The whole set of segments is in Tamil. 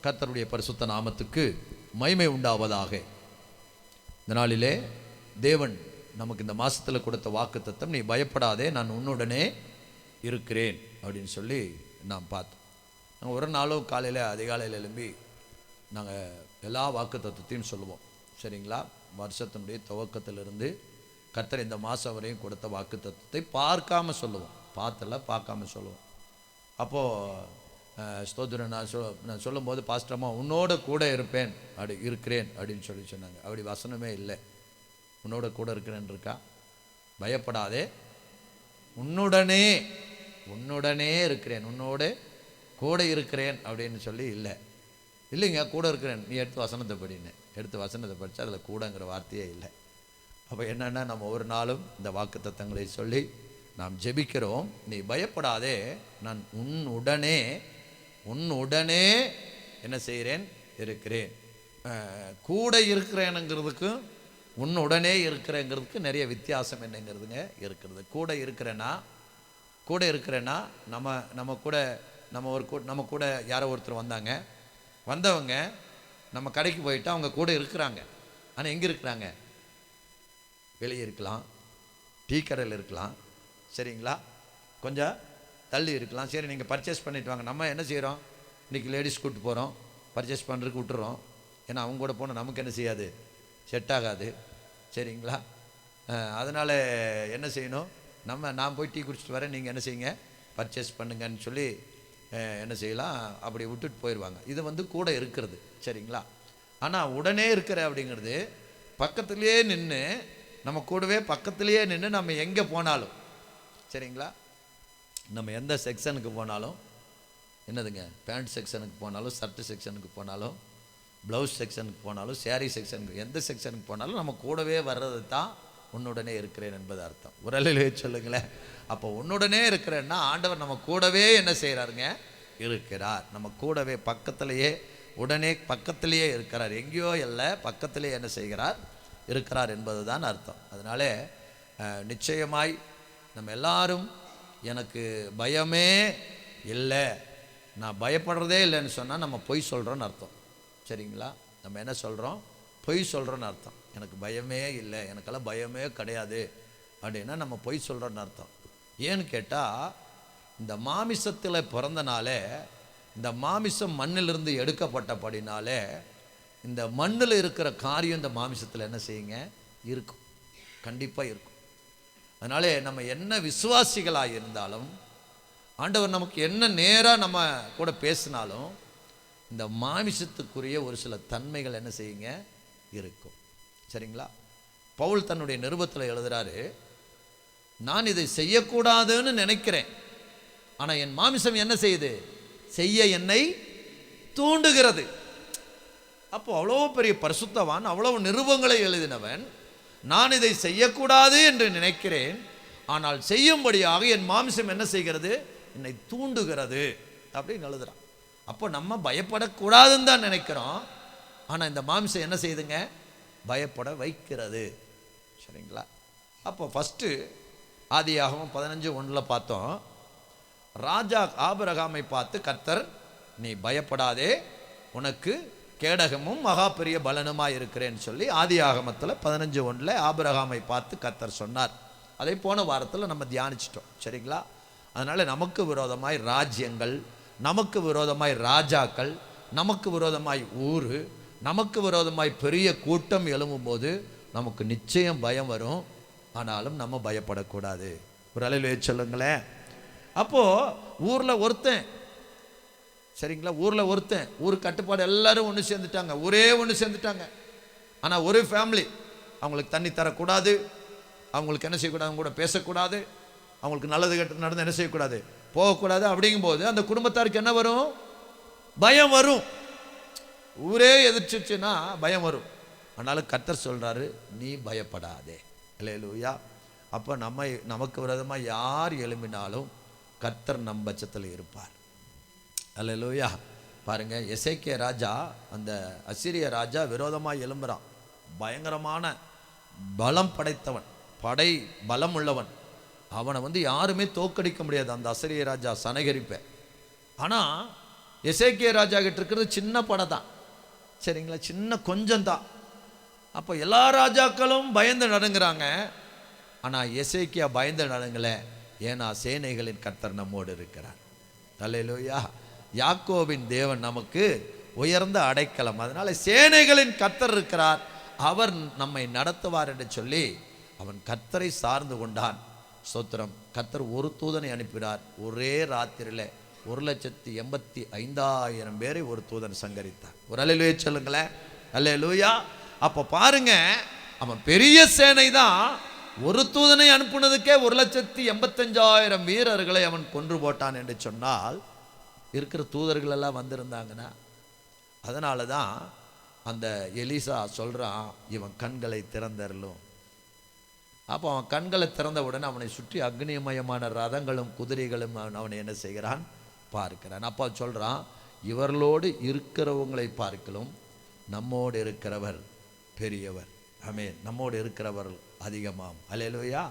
கர்த்தருடைய பரிசுத்த நாமத்துக்கு மகிமை உண்டாவதாக. இந்த நாளிலே தேவன் நமக்கு இந்த மாதத்தில் கொடுத்த வாக்குத்தத்தம், நீ பயப்படாதே, நான் உன்னுடனே இருக்கிறேன் அப்படின்னு சொல்லி நாம் பார்த்தோம். நாங்கள் ஒரு நாளும் காலையில் அதிகாலையில் எழும்பி நாங்கள் எல்லா வாக்குத்தத்தத்தையும் சொல்லுவோம். சரிங்களா? வருஷத்தினுடைய துவக்கத்திலிருந்து கர்த்தர் இந்த மாதம் வரையும் கொடுத்த வாக்குத்தத்தத்தை பார்க்காம சொல்லுவோம். பார்க்காம சொல்லுவோம். அப்போது ஸ்தோத்திரம் நான் சொல்லும்போது பாஸ்டர்மா உன்னோட கூட இருப்பேன் இருக்கிறேன் அப்படின்னு சொன்னாங்க. அப்படி வசனமே இல்லை. உன்னோட கூட இருக்கிறேன் இருக்கா? பயப்படாதே, உன்னுடனே இருக்கிறேன், உன்னோட கூட இருக்கிறேன் அப்படின்னு சொல்லி இல்லை. இல்லைங்க, கூட இருக்கிறேன், நீ எடுத்து வசனத்தை படித்தா அதில் கூடங்கிற வார்த்தையே இல்லை. அப்போ என்னென்னா, நம்ம ஒரு நாளும் இந்த வாக்குத்தத்தங்களை சொல்லி நாம் ஜெபிக்கிறோம். நீ பயப்படாதே, நான் உன்னுடனே என்ன செய்கிறேன், இருக்கிறேன். கூட இருக்கிறேனுங்கிறதுக்கும் உன்னுடனே இருக்கிறேங்கிறதுக்கு நிறைய வித்தியாசம் என்னங்கிறதுங்க இருக்கிறது. கூட இருக்கிறேன்னா நம்ம கூட யாரோ ஒருத்தர் வந்தவங்க நம்ம கடைக்கு போயிட்டு அவங்க கூட இருக்கிறாங்க. ஆனால் எங்கே இருக்கிறாங்க? வெளியே இருக்கலாம், டீ கடையில் இருக்கலாம், சரிங்களா, கொஞ்சம் தள்ளி இருக்கலாம். சரி, நீங்கள் பர்ச்சேஸ் பண்ணிட்டு வாங்க. நம்ம என்ன செய்கிறோம்? இன்றைக்கி லேடிஸ் கூப்பிட்டு போகிறோம், பர்ச்சேஸ் பண்ணுறதுக்கு விட்டுறோம். ஏன்னா அவங்க கூட போனால் நமக்கு என்ன செய்யாது, செட் ஆகாது. சரிங்களா? அதனால் என்ன செய்யணும், நான் போய் டீ குடிச்சிட்டு வரேன், நீங்கள் என்ன செய்யுங்க, பர்ச்சேஸ் பண்ணுங்கன்னு சொல்லி என்ன செய்யலாம், அப்படி விட்டுட்டு போயிடுவாங்க. இது கூட இருக்கிறது. சரிங்களா? ஆனால் உடனே இருக்கிற அப்படிங்கிறது பக்கத்துலேயே நின்று, நம்ம கூடவே பக்கத்துலேயே நின்று நம்ம எங்கே போனாலும், சரிங்களா, நம்ம எந்த செக்ஷனுக்கு போனாலும், என்னதுங்க, பேண்ட் செக்ஷனுக்கு போனாலும், ஷர்ட்டு செக்ஷனுக்கு போனாலும், ப்ளவுஸ் செக்ஷனுக்கு போனாலும், சேரீ செக்ஷனுக்கு, எந்த செக்ஷனுக்கு போனாலும் நம்ம கூடவே வர்றது தான் உன்னுடனே இருக்கிறேன் என்பது அர்த்தம். உரலிலே சொல்லுங்களேன். அப்போ உன்னுடனே இருக்கிறேன்னா ஆண்டவர் நம்ம கூடவே என்ன செய்கிறாருங்க, இருக்கிறார். நம்ம கூடவே பக்கத்திலேயே, உடனே பக்கத்திலேயே இருக்கிறார். எங்கேயோ இல்லை, பக்கத்திலேயே என்ன செய்கிறார், இருக்கிறார் என்பது தான் அர்த்தம். அதனால நிச்சயமாய் நம்ம எல்லாரும் எனக்கு பயமே இல்லை, நான் பயப்படுறதே இல்லைன்னு சொன்னால் நம்ம பொய் சொல்கிறோன்னு அர்த்தம். சரிங்களா? நம்ம என்ன சொல்கிறோம், பொய் சொல்கிறோன்னு அர்த்தம். எனக்கு பயமே இல்லை, எனக்கெல்லாம் பயமே கிடையாது அப்படின்னா நம்ம பொய் சொல்கிறோன்னு அர்த்தம். ஏன்னு கேட்டால், இந்த மாமிசத்தில் பிறந்தனாலே, இந்த மாமிசம் மண்ணிலிருந்து எடுக்கப்பட்டபடினாலே, இந்த மண்ணில் இருக்கிற காரியம் இந்த மாமிசத்தில் என்ன செய்யுங்க, இருக்கும், கண்டிப்பாக இருக்கும். அதனாலே நம்ம என்ன விசுவாசிகளாக இருந்தாலும், ஆண்டவர் நமக்கு என்ன நேராக நம்ம கூட பேசினாலும், இந்த மாமிசத்துக்குரிய ஒரு சில தன்மைகள் என்ன செய்யுங்க, இருக்கும். சரிங்களா? பவுல் தன்னுடைய நிருபத்தில் எழுதுறாரு, நான் இதை செய்யக்கூடாதுன்னு நினைக்கிறேன், ஆனால் என் மாமிசம் என்ன செய்யுது, செய்ய என்னை தூண்டுகிறது. அப்போ அவ்வளோ பெரிய பரிசுத்தவான், அவ்வளவு நிருபங்களை எழுதினவன், நான் இதை செய்யக்கூடாது என்று நினைக்கிறேன், ஆனால் செய்யும்படியாக என் மாமிசம் என்ன செய்கிறது, என்னை தூண்டுகிறது அப்படின்னு எழுதுறான். அப்போ நம்ம பயப்படக்கூடாதுன்னு தான் நினைக்கிறோம், ஆனால் இந்த மாமிசம் என்ன செய்யுதுங்க, பயப்பட வைக்கிறது. சரிங்களா? அப்போ ஃபஸ்ட்டு ஆதியாகமம் 15:1 பார்த்தோம். ராஜா ஆபிரகாமை பார்த்து கர்த்தர், நீ பயப்படாதே, உனக்கு கேடகமும் மகா பெரிய பலனுமாய் இருக்கிறேன்னு சொல்லி ஆதியாகமத்தில் 15:1 ஆபிரகாமை பார்த்து கர்த்தர் சொன்னார். அதை போன வாரத்தில் நம்ம தியானிச்சிட்டோம். சரிங்களா? அதனால் நமக்கு விரோதமாய் ராஜ்யங்கள், நமக்கு விரோதமாய் ராஜாக்கள், நமக்கு விரோதமாய் ஊர், நமக்கு விரோதமாய் பெரிய கூட்டம் எழும்பும்போது நமக்கு நிச்சயம் பயம் வரும். ஆனாலும் நம்ம பயப்படக்கூடாது. ஒரு அலையிலே சொல்லுங்களேன். அப்போது ஊரில் ஒருத்தன், சரிங்களா, ஊர் கட்டுப்பாடு எல்லாரும் ஒன்று சேர்ந்துட்டாங்க, ஒன்று சேர்ந்துட்டாங்க. ஆனால் ஒரு ஃபேமிலி, அவங்களுக்கு தண்ணி தரக்கூடாது, அவங்களுக்கு என்ன செய்யக்கூடாது, அவங்க கூட பேசக்கூடாது, அவங்களுக்கு நல்லது கெட்டு நடந்து என்ன செய்யக்கூடாது, போகக்கூடாது. அப்படிங்கும்போது அந்த குடும்பத்தாருக்கு என்ன வரும், பயம் வரும். ஊரே எதிர்ச்சிச்சுன்னா பயம் வரும். ஆனாலும் கர்த்தர் சொல்கிறாரு, நீ பயப்படாதே. அல்லேலூயா. அப்போ நமக்கு விரோதமாக யார் எழும்பினாலும் கர்த்தர் நம் பட்சத்தில் இருப்பார். அல்லேலூயா. பாருங்க, எசேக்கியா ராஜா, அந்த அசீரிய ராஜா விரோதமாக எழும்புறான். பயங்கரமான பலம் படைத்தவன், படை பலம் உள்ளவன். அவனை யாருமே தோக்கடிக்க முடியாது, அந்த அசீரிய ராஜா சனகரிப்பை. ஆனால் எசேக்கியா ராஜா கிட்ட இருக்கிறது சின்ன படம் தான், சரிங்களா, சின்ன கொஞ்சம் தான். அப்போ எல்லா ராஜாக்களும் பயந்து நடுங்கிறாங்க. ஆனால் எசேக்கியா பயந்து நடுங்கலை. ஏன்னா சேனைகளின் கர்த்தர் நம்மோடு இருக்கிறார். அல்லேலூயா. யாக்கோபின் தேவன் நமக்கு உயர்ந்த அடைக்கலம். அதனால சேனைகளின் கர்த்தர் இருக்கிறார், அவர் நம்மை நடத்துவார் என்று சொல்லி அவன் கர்த்தரை சார்ந்து கொண்டான். ஸ்தோத்திரம். கர்த்தர் ஒரு தூதனை அனுப்பினார். ஒரே ராத்திரியில் 1,85,000 பேரை ஒரு தூதன் சங்கரித்தார். ஒரு அல்லேலூயா சொல்லுங்களேன். அல்லேலூயா. அப்போ பாருங்க, அவன் பெரிய சேனை தான். ஒரு தூதனை அனுப்புனதுக்கே 1,85,000 வீரர்களை அவன் கொன்று போட்டான் என்று சொன்னால், இருக்கிற தூதர்கள் எல்லாம் வந்திருந்தாங்கன்னா, அதனால தான் அந்த எலிசா சொல்றான், இவன் கண்களை திறந்தருளும். அப்போ அவன் கண்களை திறந்த உடனே அவனை சுற்றி அக்னிமயமான ரதங்களும் குதிரைகளும் அவனை என்ன செய்கிறான், பார்க்கிறான். அப்பா சொல்றான், இவர்களோடு இருக்கிறவங்களை பார்க்கலும் நம்மோடு இருக்கிறவர் பெரியவர். ஆமென். நம்மோடு இருக்கிறவர் அதிகமாம். அல்லேலூயா.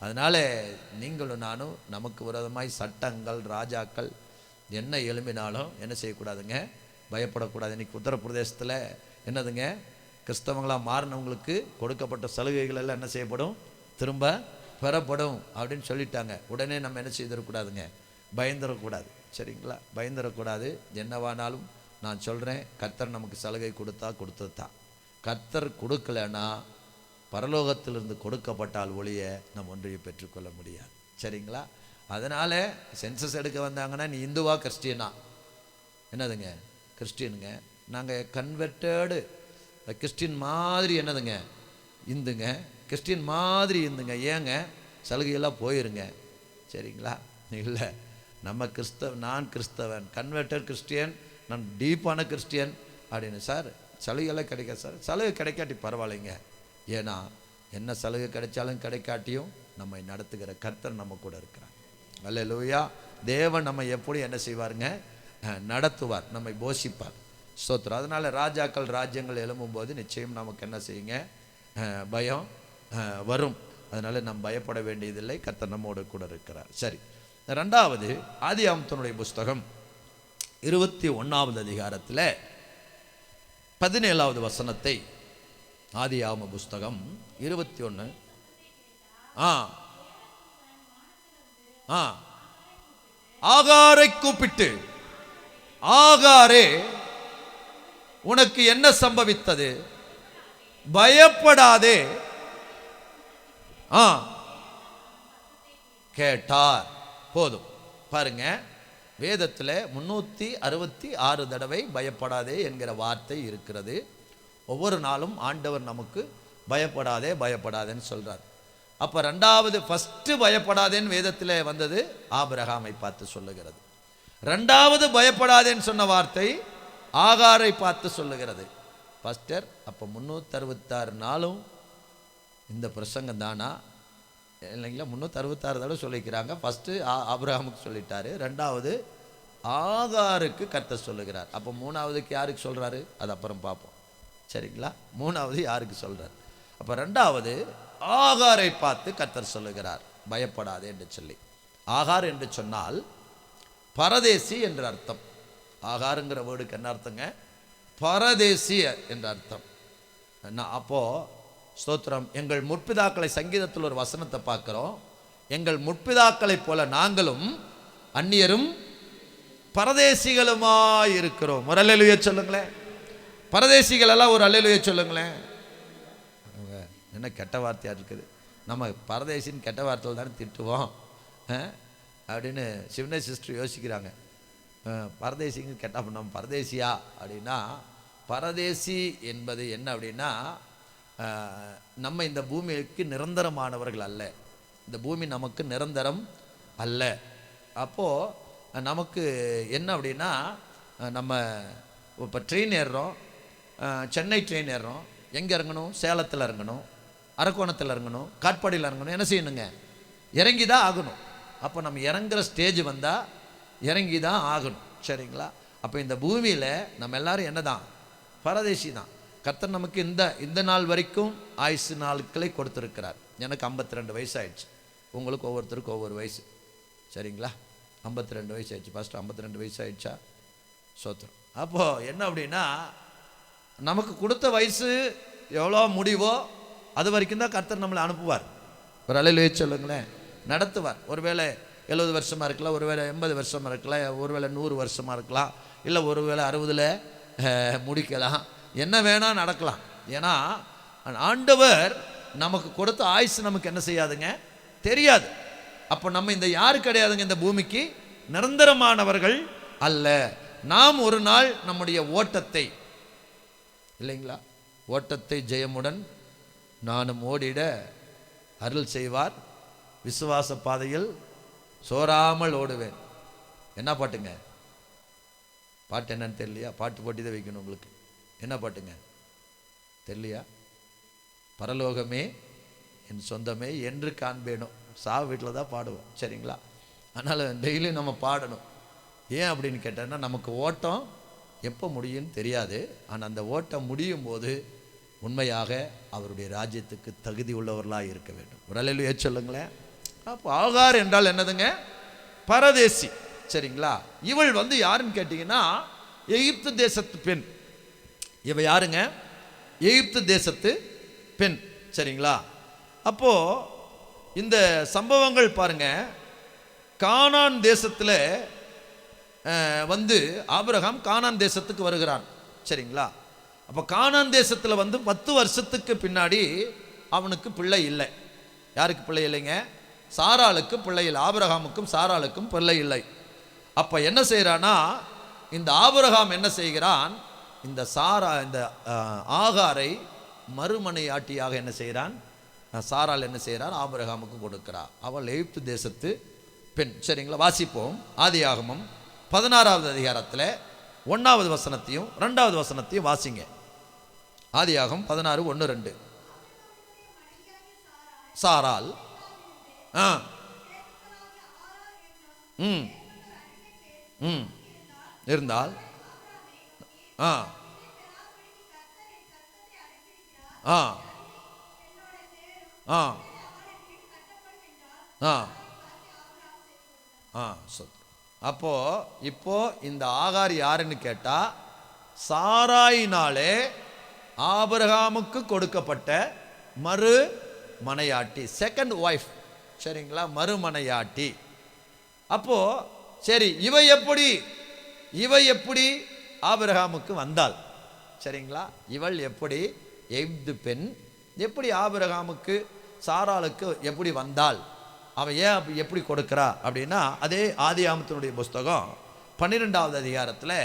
அதனால நீங்களும் நானும் நமக்கு விரோதமாய் சட்டங்கள் ராஜாக்கள் என்ன எழும்பினாலும் என்ன செய்யக்கூடாதுங்க, பயப்படக்கூடாது. இன்னைக்கு உத்தரப்பிரதேசத்தில் என்னதுங்க, கிறிஸ்தவங்களாக மாறினவங்களுக்கு கொடுக்கப்பட்ட சலுகைகள் எல்லாம் என்ன செய்யப்படும், திரும்ப பெறப்படும் அப்படின்னு சொல்லிட்டாங்க. உடனே நம்ம என்ன செய்திடக்கூடாதுங்க, பயந்துடக்கூடாது. சரிங்களா, பயந்துடக்கூடாது. என்னவானாலும் நான் சொல்கிறேன், கர்த்தர் நமக்கு சலுகை கொடுத்தது தான். கர்த்தர் கொடுக்கலன்னா பரலோகத்திலிருந்து கொடுக்கப்பட்டால் ஒழிய நம்ம ஒன்றையை பெற்றுக்கொள்ள முடியாது. சரிங்களா. அதனால் சென்சஸ் எடுக்க வந்தாங்கன்னா நீ இந்துவா கிறிஸ்டியனா, என்னதுங்க கிறிஸ்டியனுங்க, நாங்கள் கன்வெர்ட்டடு கிறிஸ்டின் மாதிரி என்னதுங்க இந்துங்க, கிறிஸ்டின் மாதிரி இந்துங்க, ஏங்க சலுகையெல்லாம் போயிருங்க. சரிங்களா. இல்லை, நம்ம நான் கிறிஸ்தவன், கன்வெர்ட்டட் கிறிஸ்டியன், நான் டீப்பான கிறிஸ்டியன் அப்படின்னு. சார் சலுகையெல்லாம் கிடைக்காது சார். சலுகை கிடைக்காட்டி பரவாயில்லைங்க. ஏன்னா என்ன சலுகை கிடைச்சாலும் கிடைக்காட்டியும் நம்மை நடத்துகிற கர்த்தர் நம்ம கூட இருக்கிறார். அல்லேலூயா. தேவன் நம்ம எப்படி என்ன செய்வாருங்க, நடத்துவார், நம்மை போஷிப்பார். ஸ்தோத்திரம். அதனால் ராஜாக்கள் ராஜ்யங்கள் எழும்பும்போது நிச்சயம் நமக்கு என்ன செய்யுங்க, பயம் வரும். அதனால் நாம் பயப்பட வேண்டியதில்லை, கர்த்தர் நம்மோடு கூட இருக்கிறார். சரி, ரெண்டாவது ஆதியாகமத்தினுடைய புஸ்தகம் 21வது அதிகாரத்தில் 17வது வசனத்தை, ஆதியாகம புஸ்தகம் 21. ஆகாரை கூப்பிட்டு, ஆகாரே உனக்கு என்ன சம்பவித்தது, பயப்படாதே கேட்டார். போதும். பாருங்க, வேதத்தில் 366 தடவை பயப்படாதே என்கிற வார்த்தை இருக்கிறது. ஒவ்வொரு நாளும் ஆண்டவர் நமக்கு பயப்படாதே பயப்படாதேன்னு சொல்றார். அப்போ ரெண்டாவது ஃபஸ்ட்டு பயப்படாதேன்னு வேதத்தில் வந்தது ஆபிரகாமை பார்த்து சொல்லுகிறது. ரெண்டாவது பயப்படாதேன்னு சொன்ன வார்த்தை ஆகாரை பார்த்து சொல்லுகிறது. பாஸ்டர், அப்போ 366 நாளும் இந்த பிரசங்கம் தானா? இல்லைங்களா, 366 தடவை சொல்லிக்கிறாங்க. ஃபஸ்ட்டு ஆபிரகாமுக்கு சொல்லிட்டாரு, ரெண்டாவது ஆகாருக்கு கர்த்தர் சொல்லுகிறார். அப்போ மூணாவதுக்கு யாருக்கு சொல்கிறாரு, அது அப்புறம் பார்ப்போம். சரிங்களா. மூணாவது யாருக்கு சொல்கிறார்? அப்போ ரெண்டாவது ஆகாரை பார்த்து கர்த்தர் சொல்லுகிறார் பயப்படாதே என்று சொல்லி. ஆகார் என்று சொன்னால் பரதேசி என்ற அர்த்தம். ஆகாருங்கிற வேர்டுக்கு என்ன அர்த்தங்க, பரதேசி என்ற அர்த்தம். அப்போது ஸ்தோத்திரம், எங்கள் முற்பிதாக்களை, சங்கீதத்தில் ஒரு வசனத்தை பார்க்குறோம், எங்கள் முற்பிதாக்களைப் போல நாங்களும் அந்நியரும் பரதேசிகளுமாய் இருக்கிறோம். ஒரு அல்லேலூயா சொல்லுங்களேன். பரதேசிகள் எல்லாம் ஒரு அல்லேலூயா சொல்லுங்களேன். என்ன கெட்ட வார்த்தையாக இருக்குது, நம்ம பரதேசின்னு கெட்ட வார்த்தையில் தானே திட்டுவோம் அப்படின்னு சிவனே சிஸ்டர் யோசிக்கிறாங்க. பரதேசிங்க கெட்டா நம்ம பரதேசியா அப்படின்னா, பரதேசி என்பது என்ன அப்படின்னா, நம்ம இந்த பூமிக்கு நிரந்தரமானவர்கள் அல்ல. இந்த பூமி நமக்கு நிரந்தரம் அல்ல. அப்போது நமக்கு என்ன அப்படின்னா, நம்ம இப்போ ட்ரெயின் ஏறுறோம், சென்னை ட்ரெயின் ஏறுறோம், எங்கே இறங்கணும், சேலத்தில் இறங்கணும், அரக்கோணத்தில் இறங்கணும், காட்பாடியில் இறங்கணும், என்ன செய்யணுங்க, இறங்கி தான் ஆகணும். அப்போ நம்ம இறங்குற ஸ்டேஜ் வந்தால் இறங்கி தான் ஆகணும். சரிங்களா. அப்போ இந்த பூமியில் நம்ம எல்லாரும் என்ன தான், பரதேசி தான். கர்த்தர் நமக்கு இந்த நாள் வரைக்கும் ஆயுசு நாட்களை கொடுத்துருக்கிறார். எனக்கு 52 வயசு ஆயிடுச்சு, உங்களுக்கு ஒவ்வொருத்தருக்கும் ஒவ்வொரு வயசு. சரிங்களா. 52 வயசு ஆயிடுச்சு. ஃபஸ்ட்டு 52 வயசு ஆயிடுச்சா? சோத்திரம். அப்போ என்ன அப்படின்னா, நமக்கு கொடுத்த வயசு எவ்வளோ முடிவோ அது வரைக்கும் தான் கர்த்தர் நம்மளை அனுப்புவார். ஒரு அலையிலே சொல்லுங்களேன், நடத்துவார். ஒருவேளை 70 வருஷமாக இருக்கலாம், ஒருவேளை 80 வருஷமாக இருக்கலாம், ஒருவேளை 100 வருஷமாக இருக்கலாம், இல்லை ஒருவேளை 60 முடிக்கலாம், என்ன வேணால் நடக்கலாம். ஏன்னா ஆண்டவர் நமக்கு கொடுத்த ஆயுசு நமக்கு என்ன செய்யாதுங்க, தெரியாது. அப்போ நம்ம இந்த யாரு கிடையாதுங்க, இந்த பூமிக்கு நிரந்தரமானவர்கள் அல்ல. நாம் ஒரு நாள் நம்முடைய ஓட்டத்தை, இல்லைங்களா, ஓட்டத்தை ஜெயமுடன் நானும் ஓடிட அருள் செய்வார், விசுவாச பாதையில் சோராமல் ஓடுவேன். என்ன பாட்டுங்க? பாட்டு என்னன்னு தெரியலையா? பாட்டு போட்டி தான் வைக்கணும் உங்களுக்கு. என்ன பாட்டுங்க தெரியலையா? பரலோகமே என் சொந்தமே என்று காண்பேனும். வீட்டில் தான் பாடுவோம், சரிங்களா? அதனால் டெய்லியும் நம்ம பாடணும். ஏன் அப்படின்னு கேட்டோன்னா, நமக்கு ஓட்டம் எப்போ முடியும்னு தெரியாது. ஆனால் அந்த ஓட்டம் முடியும் போது உண்மையாக அவருடைய ராஜ்யத்துக்கு தகுதி உள்ளவர்களாக இருக்க வேண்டும். ஒரு அல்லேலூயா சொல்லுங்களேன். அப்போ ஆகார் என்றால் என்னதுங்க? பரதேசி, சரிங்களா? இவள் யாருன்னு கேட்டிங்கன்னா, எகிப்து தேசத்து பெண். இவ யாருங்க? எகிப்து தேசத்து பெண், சரிங்களா? அப்போ இந்த சம்பவங்கள் பாருங்க, கானான் தேசத்தில் ஆபிரகாம் கானான் தேசத்துக்கு வருகிறான், சரிங்களா? அப்போ கானான் தேசத்தில் 10 வருஷத்துக்கு பின்னாடி அவனுக்கு பிள்ளை இல்லை. யாருக்கு பிள்ளை இல்லைங்க? சாராளுக்கு பிள்ளை இல்லை. ஆபிரகாமுக்கும் சாராளுக்கும் பிள்ளை இல்லை. அப்போ என்ன செய்கிறான்னா, இந்த ஆபிரகாம் என்ன செய்கிறான், இந்த ஆகாரை மறுமனையாட்டியாக என்ன செய்கிறான், சாராள் என்ன செய்கிறான், ஆபிரகாமுக்கு கொடுக்கிறார். அவள் எகிப்து தேசத்து பெண், சரிங்களா? வாசிப்போம். ஆதியாகமம் 16வது அதிகாரத்தில் 1வது வசனத்தையும் 2வது வசனத்தையும் வாசிங்க. ஆதியாகமம் 16:1-2. சாராள் இருந்தால் இப்போ இந்த ஆகார் யாருன்னு கேட்டா, சாராயினாலே ஆபிரகாமுக்கு கொடுக்கப்பட்ட மறுமனையாட்டி, செகண்ட் ஒய்ஃப், சரிங்களா? மறுமனையாட்டி. அப்போ சரி, இவ எப்படி ஆபிரகாமுக்கு வந்தாள், சரிங்களா? இவள் எப்படி, எகிப்து பெண் எப்படி ஆபிரகாமுக்கு சாராளுக்கு எப்படி வந்தாள், அவன் ஏன் எப்படி கொடுக்கிறா அப்படின்னா, அதே ஆதியாகமத்தினுடைய புஸ்தகம் 12வது அதிகாரத்தில்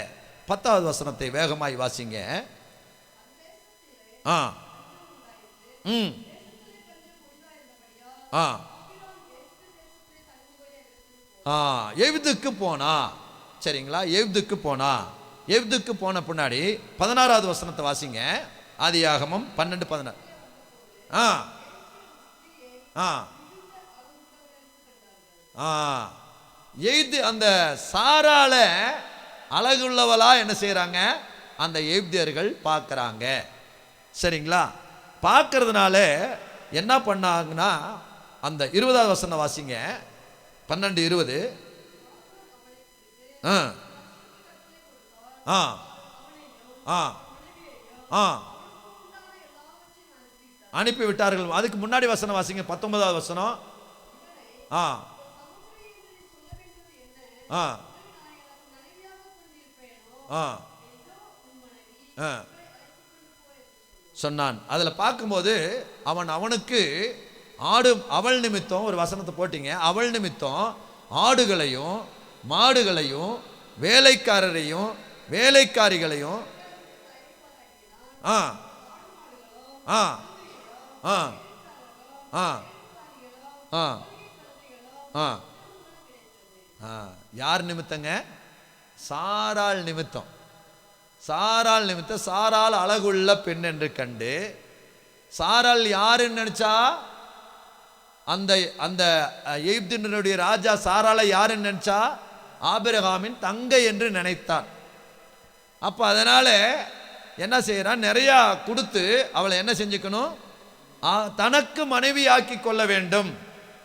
10வது வசனத்தை வேகமாய் வாசிங்க. எகிப்துக்கு போனா, சரிங்களா? எகிப்துக்கு போன பின்னாடி 16வது வசனத்தை வாசிங்க. ஆதியாகமம் 12:16. எகிப்து அந்த சாரால அழகுள்ளவளா என்ன செய்யறாங்க, அந்த எகிப்தியர்கள் பார்க்கறாங்க, சரிங்களா? பார்க்கறதுனால என்ன பண்ணாங்கன்னா, அந்த 20வது வசனம் வாசிங்க. 12:20. அனுப்பி விட்டார்கள். அதுக்கு முன்னாடி வசனம் வாசிங்க. 19வது வசனம். சொன்னான். அதில் பார்க்கும்போது அவனுக்கு அவள் நிமித்தம் ஒரு வசனத்தை போட்டீங்க. அவள் நிமித்தம் ஆடுகளையும் மாடுகளையும் வேலைக்காரரையும் வேலைக்காரிகளையும் யார் நிமித்தங்க? சாராள் நிமித்தம். சாராள் அழகுள்ள பெண் என்று கண்டு, சாராள் யாருன்னு நினைச்சா, அந்த அந்த எகிப்தினுடைய ராஜா சாராளை யாருன்னு நினைச்சா, ஆபிரகாமின் தங்கை என்று நினைத்தான். அப்ப அதனால என்ன செய்யறான், நிறைய கொடுத்து அவளை என்ன செஞ்சுக்கணும், தனக்கு மனைவி ஆக்கி கொள்ள வேண்டும்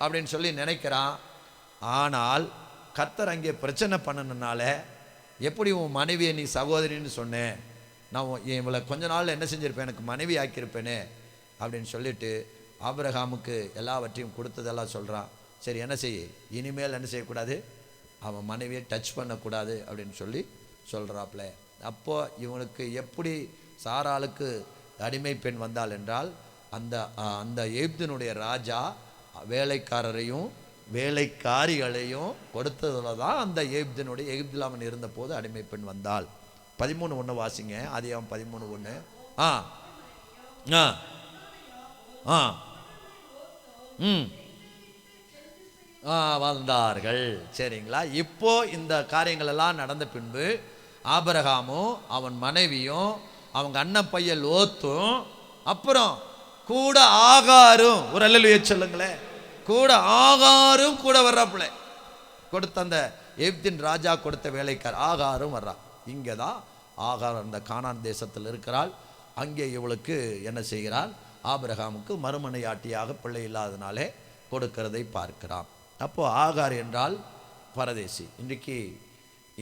அப்படின்னு சொல்லி நினைக்கிறான். ஆனால் கர்த்தர் அங்கே பிரச்சனை பண்ணனால எப்படி உன் மனைவியை நீ சகோதரின்னு சொன்னேன், நான் இவளை கொஞ்ச நாள் என்ன செஞ்சுருப்பேன், எனக்கு மனைவி ஆக்கியிருப்பேனே அப்படின்னு சொல்லிட்டு ஆபிரகாமுக்கு எல்லாவற்றையும் கொடுத்ததெல்லாம் சொல்கிறான். சரி என்ன செய்ய, இனிமேல் என்ன செய்யக்கூடாது, அவன் மனைவியை டச் பண்ணக்கூடாது அப்படின்னு சொல்லி சொல்கிறாப்புல. அப்போ இவனுக்கு எப்படி சாராளுக்கு அடிமை பெண் வந்தாள் என்றால், அந்த அந்த எகிப்தினுடைய ராஜா வேலைக்காரரையும் வேலைக்காரிகளையும் கொடுத்ததில் தான் அந்த எகிப்தில் அவன் இருந்த போது அடிமை பெண் வந்தாள். 13:1 வாசிங்க. ஆதியாகமம் 13:1. ஆ ஆ ஆ ம் வந்தார்கள். சரிங்களா? இப்போ இந்த காரியங்கள் எல்லாம் நடந்த பின்பு ஆபிரகாமும் அவன் மனைவியும் அவங்க அண்ணன் பையன் லோத்தும் அப்புறம் கூட ஆகாரும், ஒரு அல்லேலூயா சொல்லுங்களேன், கூட ஆகாரும் கூட வர்றாப்புல. கொடுத்த அந்த எகிப்தின் ராஜா கொடுத்த வேலைக்கார் ஆகாரும் வர்றா. இங்கே தான் ஆகார் அந்த கானான் தேசத்தில் இருக்கிறாள். அங்கே இவளுக்கு என்ன செய்கிறாள், ஆபிரகாமுக்கு மறுமனையாட்டியாக பிள்ளை இல்லாதனாலே கொடுக்கிறதை பார்க்கிறான். அப்போ ஆகார் என்றால் பரதேசி. இன்றைக்கு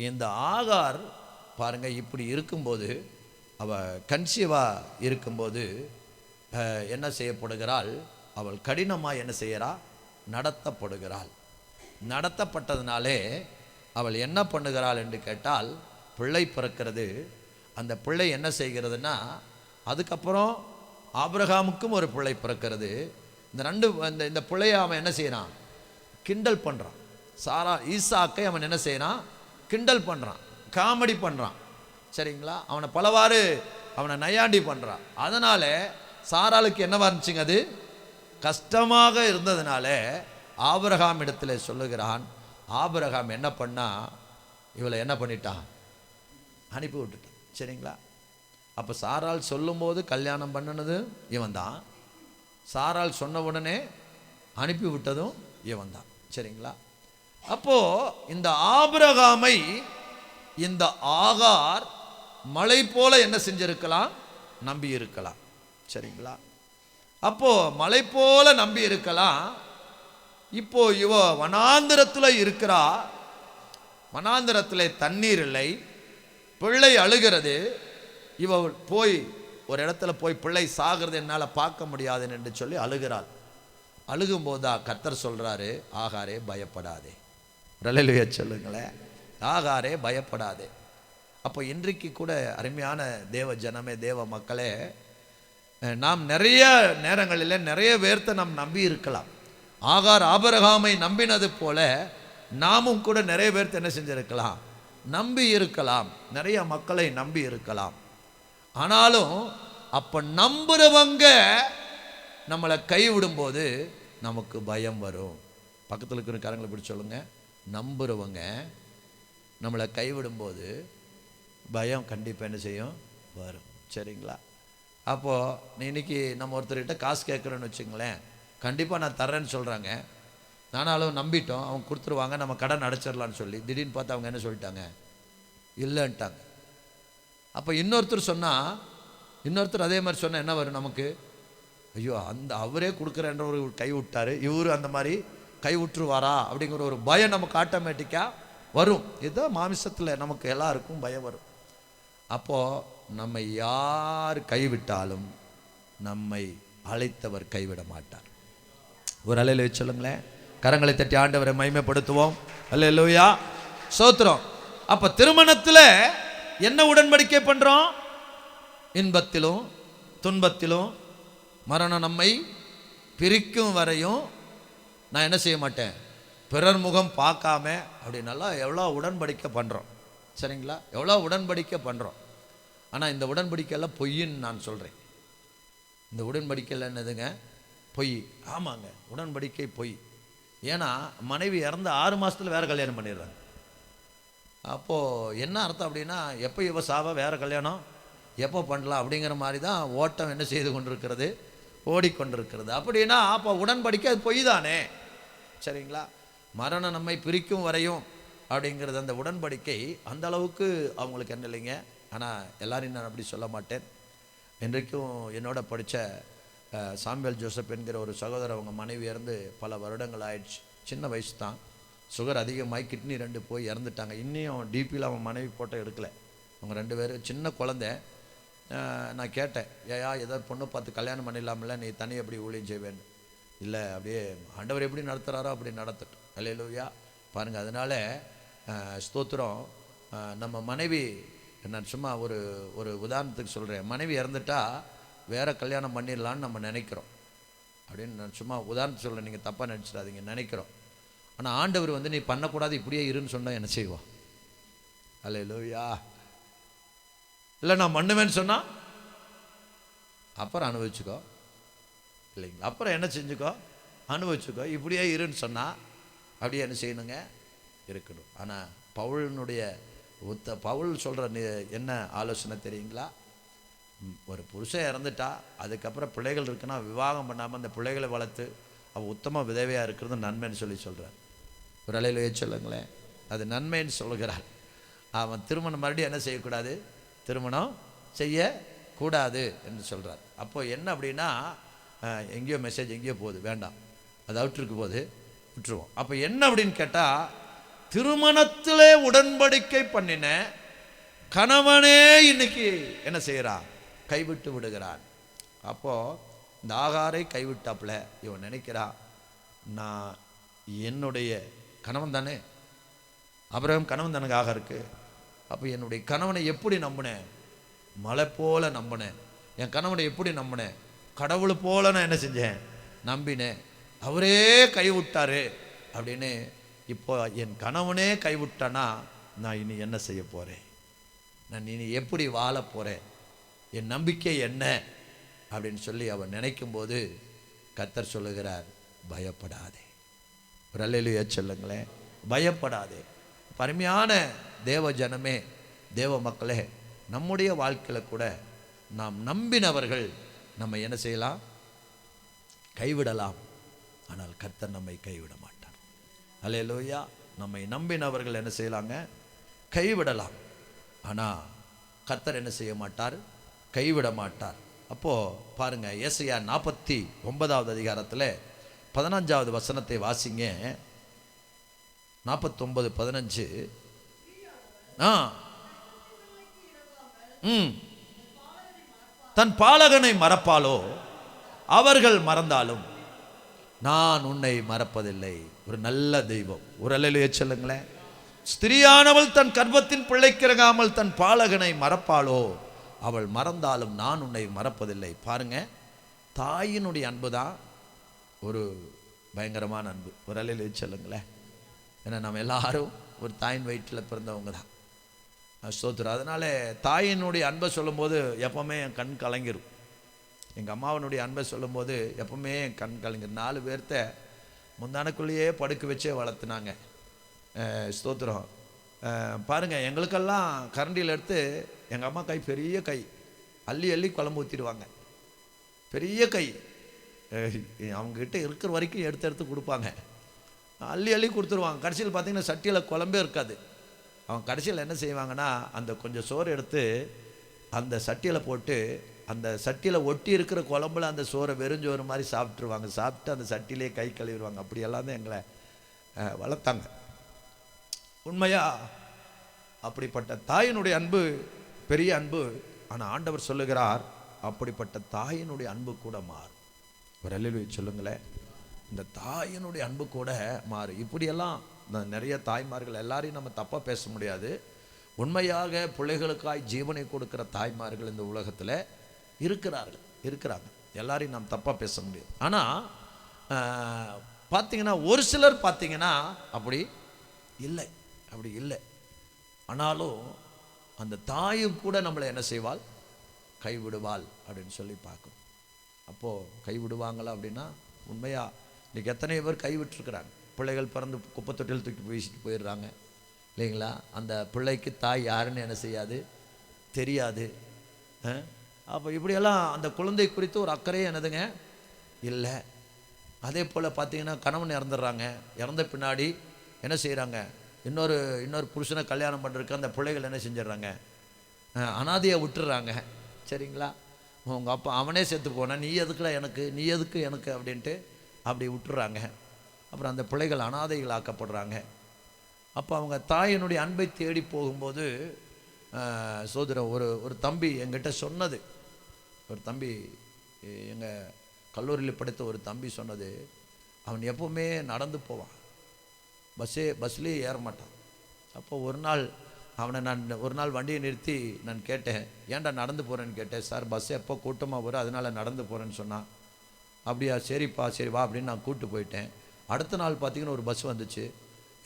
இந்த ஆகார் பாருங்க, இப்படி இருக்கும்போது, அவ கன்சீவாக இருக்கும்போது என்ன செய்யப்படுகிறாள், அவள் கடினமாக என்ன செய்கிறா, நடத்தப்படுகிறாள். நடத்தப்பட்டதுனாலே அவள் என்ன பண்ணுகிறாள் என்று கேட்டால், பிள்ளை பிறக்கிறது. அந்த பிள்ளை என்ன செய்கிறதுனா, அதுக்கப்புறம் ஆபிரகாமுக்கும் ஒரு பிள்ளை பிறக்கிறது. இந்த பிள்ளையை அவன் என்ன செய்கிறான், கிண்டல் பண்ணுறான். சாரா ஈசாக்கை அவன் என்ன செய்கிறான், கிண்டல் பண்ணுறான், காமெடி பண்ணுறான். சரிங்களா? அவனை பலவாறு அவனை நையாண்டி பண்ணுறான். அதனால சாராளுக்கு என்னவா இருந்துச்சுங்க, அது கஷ்டமாக இருந்ததுனால ஆபிரகாம் இடத்துல சொல்லுகிறான். ஆபிரகாம் என்ன பண்ணா, இவளை என்ன பண்ணிட்டான், அனுப்பி விட்டுட்டான். சரிங்களா? அப்போ சாராள் சொல்லும்போது கல்யாணம் பண்ணினது இவன் தான், சாராள் சொன்ன உடனே அனுப்பி விட்டதும் இவன் தான். சரிங்களா? அப்போ இந்த ஆபிரகாமை இந்த ஆகார் மலை போல என்ன செஞ்சிருக்கலாம், நம்பி இருக்கலாம். சரிங்களா? அப்போ மலை போல நம்பி இருக்கலாம். இப்போ இவ வனாந்திரத்தில் இருக்கிறா, வனாந்திரத்தில் தண்ணீர் இல்லை, பிள்ளை அழுகிறது. இவ போய் ஒரு இடத்துல போய் பிள்ளை சாகிறது என்னால் பார்க்க முடியாதுன்னு என்று சொல்லி அழுகிறாள். அழுகும்போதா கர்த்தர் சொல்றாரு, ஆகாரே பயப்படாதே. அல்லேலூயா சொல்லுங்களேன், ஆகாரே பயப்படாதே. அப்போ இன்றைக்கு கூட அருமையான தேவ ஜனமே, தேவ மக்களே, நாம் நிறைய நேரங்களில் நிறைய பேர்த்தை நாம் நம்பி இருக்கலாம். ஆகார் ஆபிரகாமை நம்பினது போல நாமும் கூட நிறைய பேர்த்தை என்ன செஞ்சிருக்கலாம், நம்பி இருக்கலாம். நிறைய மக்களை நம்பி இருக்கலாம். ஆனாலும் அப்போ நம்புறவங்க நம்மளை கைவிடும்போது நமக்கு பயம் வரும். பக்கத்தில் இருக்கிற காரங்களை பிடிச்சி சொல்லுங்க, நம்புறவங்க நம்மளை கைவிடும்போது பயம் கண்டிப்பாக என்ன செய்யும், வரும். சரிங்களா? அப்போது இன்னைக்கு நம்ம ஒருத்தர்கிட்ட காசு கேட்குறோன்னு வச்சுங்களேன், கண்டிப்பாக நான் தர்றேன்னு சொல்கிறாங்க. நானாலும் நம்பிட்டோம், அவங்க கொடுத்துருவாங்க, நம்ம கடன் அடைச்சிடலான்னு சொல்லி திடீர்னு பார்த்து அவங்க என்ன சொல்லிட்டாங்க, இல்லைன்ட்டாங்க. அப்போ இன்னொருத்தர் சொன்னால், இன்னொருத்தர் அதே மாதிரி சொன்னால் என்ன வரும் நமக்கு, ஐயோ அந்த அவரே கொடுக்குறேன்ற ஒரு கை விட்டார், இவரு அந்த மாதிரி கை விட்டுருவாரா அப்படிங்கிற ஒரு பயம் நமக்கு ஆட்டோமேட்டிக்காக வரும். இதுதான் மாமிசத்தில் நமக்கு எல்லாருக்கும் பயம் வரும். அப்போது நம்மை யார் கைவிட்டாலும் நம்மை அழைத்தவர் கைவிட மாட்டார். ஒரு அல்லேலூயா சொல்லுங்களேன், கரங்களை தட்டி ஆண்டவரை மகிமைப்படுத்துவோம். அல்லேலூயா, ஸ்தோத்திரம். அப்போ திருமணத்தில் என்ன உடன்படிக்கை பண்ணுறோம், இன்பத்திலும் துன்பத்திலும் மரணம் நம்மை பிரிக்கும் வரையும் நான் என்ன செய்ய மாட்டேன், பிறர் முகம் பார்க்காம அப்படின்னால எவ்வளோ உடன்படிக்கை பண்ணுறோம். சரிங்களா? எவ்வளோ உடன்படிக்கை பண்ணுறோம். ஆனால் இந்த உடன்படிக்கையெல்லாம் பொய்ன்னு நான் சொல்கிறேன். இந்த உடன்படிக்கையில் என்னதுங்க, பொய். ஆமாங்க, உடன்படிக்கை பொய். ஏன்னா மனைவி இறந்த 6 மாதத்தில் வேறு கல்யாணம் பண்ணிடுறாங்க. அப்போது என்ன அர்த்தம் அப்படின்னா, எப்போ இவ சாவ வேறு கல்யாணம் எப்போ பண்ணலாம் அப்படிங்கிற மாதிரி தான் ஓட்டம் என்ன செய்து கொண்டிருக்கிறது, ஓடிக்கொண்டிருக்கிறது. அப்படின்னா அப்போ உடன்படிக்கை அது பொய் தானே. சரிங்களா? மரணம் நம்மை பிரிக்கும் வரையும் அப்படிங்கிறது அந்த உடன்படிக்கை அந்த அளவுக்கு அவங்களுக்கு என்ன இல்லைங்க. ஆனால் எல்லாரையும் நான் அப்படி சொல்ல மாட்டேன். இன்றைக்கும் என்னோட படித்த சாமுவேல் ஜோசப் என்கிற ஒரு சகோதரர், அவங்க மனைவி இறந்து பல வருடங்கள் ஆயிடுச்சு. சின்ன வயசு தான், சுகர் அதிகமாகி கிட்னி 2 போய் இறந்துட்டாங்க. இன்னும் டிபியில் அவன் மனைவி போட்டோ எடுக்கலை. அவங்க 2 பேரும் சின்ன குழந்தை. நான் கேட்டேன், ஏயா ஏதாவது பொண்ணு பார்த்து கல்யாணம் பண்ணிடலாம்ல, நீ தனி எப்படி ஊழியம் செய்வேன்னு. இல்லை, அப்படியே ஆண்டவர் எப்படி நடத்துகிறாரோ அப்படி நடத்தட்டும். அல்லேலூயா. பாருங்கள், அதனால் ஸ்தோத்திரம். நம்ம மனைவி, நான் சும்மா ஒரு ஒரு உதாரணத்துக்கு சொல்கிறேன், மனைவி இறந்துட்டா வேறு கல்யாணம் பண்ணிடலான்னு நம்ம நினைக்கிறோம். அப்படின்னு நான் சும்மா உதாரணத்துக்கு சொல்கிறேன், நீங்கள் தப்பாக நினச்சிடாதீங்க, நினைக்கிறோம். ஆனால் ஆண்டவர் நீ பண்ணக்கூடாது, இப்படியே இருன்னு சொன்னால் என்ன செய்வோம்? அல்லேலூயா. இல்லை, நான் பண்ணுவேன்னு சொன்னால் அப்புறம் அனுபவிச்சுக்கோ, இல்லைங்களா? அப்புறம் என்ன செஞ்சுக்கோ, அனுபவிச்சுக்கோ. இப்படியே இருன்னு சொன்னால் அப்படியே என்ன செய்யணுங்க? இருக்கணும். ஆனால் பவுல் சொல்கிற என்ன ஆலோசனை தெரியுங்களா? ஒரு புருஷன் இறந்துட்டா அதுக்கப்புறம் பிள்ளைகள் இருக்குன்னா விவாகம் பண்ணாமல் அந்த பிள்ளைகளை வளர்த்து அவள் உத்தம விதவையாக இருக்கிறது நன்மைன்னு சொல்கிறார். ஒரு அலையிலேயே சொல்லுங்களேன், அது நன்மைன்னு சொல்கிறார். அவன் திருமணம் மறுபடியும் என்ன செய்யக்கூடாது? திருமணம் செய்யக்கூடாது என்று சொல்கிறார். அப்போ என்ன அப்படின்னா, எங்கேயோ மெசேஜ் எங்கேயோ போகுது, வேண்டாம், அது அவுட்ருக்கு போகுது, விட்டுருவோம். அப்போ என்ன அப்படின்னு கேட்டால், திருமணத்திலே உடன்படிக்கை பண்ணின கணவனே இன்னைக்கு என்ன செய்கிறான்? கைவிட்டு விடுகிறான். அப்போது இந்த ஆகாரை கைவிட்டாப்புல இவன் நினைக்கிறான், நான் என்னுடைய கணவன் தானே, ஆபிரகாம் கணவன் தானே ஆகாருக்கு. அப்போ என்னுடைய கணவனை எப்படி நம்பினேன்? மலை போல நம்பினேன். என் கணவனை எப்படி நம்பினேன்? கடவுளை போல நான் என்ன செஞ்சேன்? நம்பினேன். அவரே கைவிட்டாரு அப்படின்னு. இப்போ என் கணவனே கைவிட்டானா நான் இனி என்ன செய்ய போகிறேன்? நான் இனி எப்படி வாழ போகிறேன்? என் நம்பிக்கை என்ன அப்படின்னு சொல்லி அவன் நினைக்கும்போது கர்த்தர் சொல்லுகிறார், பயப்படாதே. ஒரு அல்லேலூயா சொல்லுங்களேன், பயப்படாதே. அருமையான தேவ ஜனமே, தேவ மக்களே, நம்முடைய வாழ்க்கையில் கூட நாம் நம்பினவர்கள் நம்ம என்ன செய்யலாம்? கைவிடலாம். ஆனால் கர்த்தர் நம்மை கைவிட மாட்டார். அல்லேலூயா. நம்மை நம்பினவர்கள் என்ன செய்யலாங்க? கைவிடலாம். ஆனால் கர்த்தர் என்ன செய்ய மாட்டார்? கைவிட மாட்டார். அப்போது பாருங்கள், ஏசாயா 49வது அதிகாரத்தில் 15வது வசனத்தை வாசிங்க. 49:15. தன் பாலகனை மறப்பாலோ அவர்கள் மறந்தாலும் நான் உன்னை மறப்பதில்லை. ஒரு நல்ல தெய்வம். ஒரு அல்லேலூயா சொல்லுங்களேன். ஸ்திரியானவள் தன் கர்ப்பத்தின் பிள்ளைக்கிறகாமல் தன் பாலகனை மறப்பாளோ அவள் மறந்தாலும் நான் உன்னை மறப்பதில்லை. பாருங்க, தாயினுடைய அன்பு தான் ஒரு பயங்கரமான அன்பு. ஒரு அல்லேலூயா சொல்லுங்களேன். ஏன்னா நம்ம எல்லாரும் ஒரு தாயின் வயிற்றில் பிறந்தவங்க தான். ஸ்தோத்திரம். அதனால தாயினுடைய அன்பை சொல்லும்போது எப்பவுமே என் கண் கலங்கிரும். எங்கள் அம்மாவனுடைய அன்பை சொல்லும்போது எப்பவுமே என் கண் கலங்கிரும். 4 பேர்த்த முந்தானக்குள்ளேயே படுக்க வச்சே வளர்த்துனாங்க. ஸ்தோத்திரம். பாருங்கள், எங்களுக்கெல்லாம் கரண்டியில் எடுத்து எங்கள் அம்மா கை பெரிய கை, அள்ளி அள்ளி குழம்பு ஊற்றிடுவாங்க. பெரிய கை, அவங்ககிட்ட இருக்கிற வரைக்கும் எடுத்து எடுத்து கொடுப்பாங்க. அள்ளி அள்ளி கொடுத்துருவாங்க. கடைசியில் பார்த்திங்கன்னா சட்டியில் குழம்பே இருக்காது. அவங்க கடைசியில் என்ன செய்வாங்கன்னா, அந்த கொஞ்சம் சோறு எடுத்து அந்த சட்டியில் போட்டு அந்த சட்டியில் ஒட்டி இருக்கிற குழம்புல அந்த சோறை வெறுஞ்சோறு மாதிரி சாப்பிட்ருவாங்க. சாப்பிட்டு அந்த சட்டிலே கை கழுவிடுவாங்க. அப்படியெல்லாம் தான் எங்களை வளர்த்தாங்க. உண்மையா அப்படிப்பட்ட தாயினுடைய அன்பு பெரிய அன்பு. ஆனால் ஆண்டவர் சொல்லுகிறார், அப்படிப்பட்ட தாயினுடைய அன்பு கூட மாறும். ஒரு அல்லேலூயா சொல்லுங்களேன். இந்த தாயினுடைய அன்பு கூட மாறும். இப்படியெல்லாம் நிறைய தாய்மார்கள், எல்லாரையும் நம்ம தப்பாக பேச முடியாது. உண்மையாக பிள்ளைகளுக்காய் ஜீவனை கொடுக்குற தாய்மார்கள் இந்த உலகத்தில் இருக்கிறாங்க. எல்லாரையும் நாம் தப்பாக பேச முடியாது. ஆனால் பார்த்தீங்கன்னா ஒரு சிலர் பார்த்தீங்கன்னா அப்படி இல்லை. ஆனாலும் அந்த தாயும் கூட நம்மளை என்ன செய்வாள்? கைவிடுவாள் அப்படின்னு சொல்லி பார்க்கணும். அப்போது கைவிடுவாங்களா அப்படின்னா, உண்மையாக இன்றைக்கி எத்தனை பேர் கைவிட்டுருக்குறாங்க. பிள்ளைகள் பிறந்து குப்பை தொட்டியில் தூக்கி வீசிட்டு போயிடுறாங்க இல்லைங்களா? அந்த பிள்ளைக்கு தாய் யாருன்னு என்ன செய்யாது, தெரியாது. அப்போ இப்படியெல்லாம் அந்த குழந்தை குறித்து ஒரு அக்கறையே என்னதுங்க இல்லை. அதே போல் பார்த்தீங்கன்னா கணவன் இறந்துடுறாங்க. இறந்த பின்னாடி என்ன செய்கிறாங்க? இன்னொரு புருஷனை கல்யாணம் பண்ணுறதுக்கு அந்த பிள்ளைகள் என்ன செஞ்சிடறாங்க? அனாதையை விட்டுடுறாங்க. சரிங்களா? உங்கள் அப்பா அவனே செத்து போனால் நீ எதுக்கு எனக்கு அப்படின்ட்டு அப்படி விட்டுறாங்க. அப்புறம் அந்த பிள்ளைகள் அனாதைகள் ஆக்கப்படுறாங்க. அப்போ அவங்க தாயினுடைய அன்பை தேடி போகும்போது சோதரம் ஒரு தம்பி எங்கிட்ட சொன்னது, ஒரு தம்பி எங்கள் கல்லூரியில் படித்த ஒரு தம்பி சொன்னது, அவன் எப்போவுமே நடந்து போவான், பஸ்லேயே ஏற மாட்டான். அப்போ ஒரு நாள் வண்டியை நிறுத்தி நான் கேட்டேன், ஏன்டா நடந்து போகிறேன்னு கேட்டேன். சார் பஸ் எப்போ கூட்டமாக வரும் அதனால் நடந்து போகிறேன்னு சொன்னான். அப்படியா, சரிப்பா சரி வா அப்படின்னு நான் கூப்பிட்டு போயிட்டேன். அடுத்த நாள் பார்த்திங்கன்னா ஒரு பஸ் வந்துச்சு.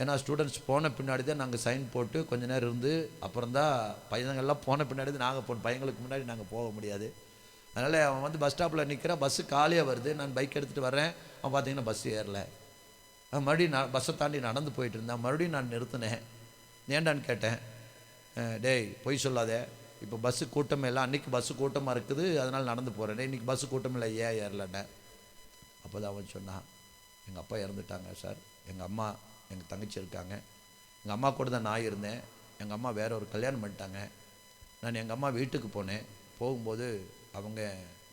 ஏன்னா ஸ்டூடெண்ட்ஸ் போன பின்னாடி தான் நாங்கள் சைன் போட்டு கொஞ்ச நேரம் இருந்து அப்புறம் தான் பையன்கள்லாம் போன பின்னாடி தான் நாங்கள் போகணும், பையங்களுக்கு முன்னாடி நாங்கள் போக முடியாது. அதனால் அவன் வந்து பஸ் ஸ்டாப்பில் நிற்கிறான், பஸ்ஸு காலியாக வருது, நான் பைக் எடுத்துகிட்டு வரேன். அவன் பார்த்திங்கன்னா பஸ்ஸு ஏறலை. மறுபடியும் பஸ்ஸை தாண்டி நடந்து போயிட்டு இருந்தான். மறுபடியும் நான் நிறுத்தினேன். ஏண்டான்னு கேட்டேன். டேய் பொய் சொல்லாதே, இப்போ பஸ்ஸு கூட்டமே இல்லை, அன்றைக்கி பஸ்ஸு கூட்டமாக இருக்குது அதனால் நடந்து போகிறேன், இன்றைக்கி பஸ்ஸு கூட்டம் இல்லை ஏன் ஏறலன்னு. அப்போ தான் அவன் சொன்னான், எங்கள் அப்பா இறந்துட்டாங்க சார், எங்கள் அம்மா எங்கள் தங்கச்சி இருக்காங்க, எங்கள் அம்மா கூட தான் நான் இருந்தேன், எங்கள் அம்மா வேற ஒரு கல்யாணம் பண்ணிட்டாங்க. நான் எங்கள் அம்மா வீட்டுக்கு போனேன், போகும்போது அவங்க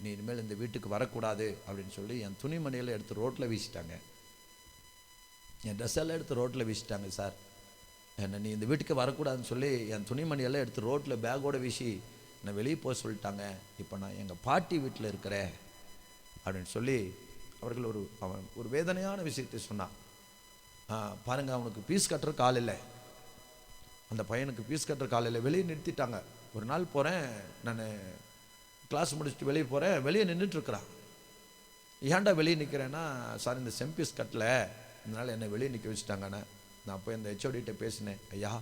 நீ இனிமேல் இந்த வீட்டுக்கு வரக்கூடாது அப்படின்னு சொல்லி என் துணிமணியெல்லாம் எடுத்து ரோட்டில் வீசிட்டாங்க, என் ட்ரெஸ் எல்லாம் எடுத்து ரோட்டில் வீசிட்டாங்க சார். என்னை நீ இந்த வீட்டுக்கு வரக்கூடாதுன்னு சொல்லி என் துணிமணியெல்லாம் எடுத்து ரோட்டில் பேக்கோடு வீசி என்னை வெளியே போக சொல்லிட்டாங்க. இப்போ நான் எங்கள் பாட்டி வீட்டில் இருக்கிறேன் அப்படின்னு சொல்லி அவர்கள் அவன் ஒரு வேதனையான விஷயத்தை சொன்னான். பாருங்கள், அவனுக்கு ஃபீஸ் கட்டுற கால் இல்லை, அந்த பையனுக்கு ஃபீஸ் கட்டுற கால் இல்லை, வெளியே நிறுத்திட்டாங்க. ஒரு நாள் போகிறேன், நான் கிளாஸ் முடிச்சுட்டு வெளியே போகிறேன், வெளியே நின்றுட்டுருக்குறான். ஏன்டா வெளியே நிற்கிறேன்னா, சார் இந்த செம் ஃபீஸ் கட்டலை, அதனால் என்னை வெளியே நிற்க வச்சுட்டாங்கண்ணே. நான் அப்போ இந்த ஹெச்ஓடிகிட்ட பேசினேன், ஐயா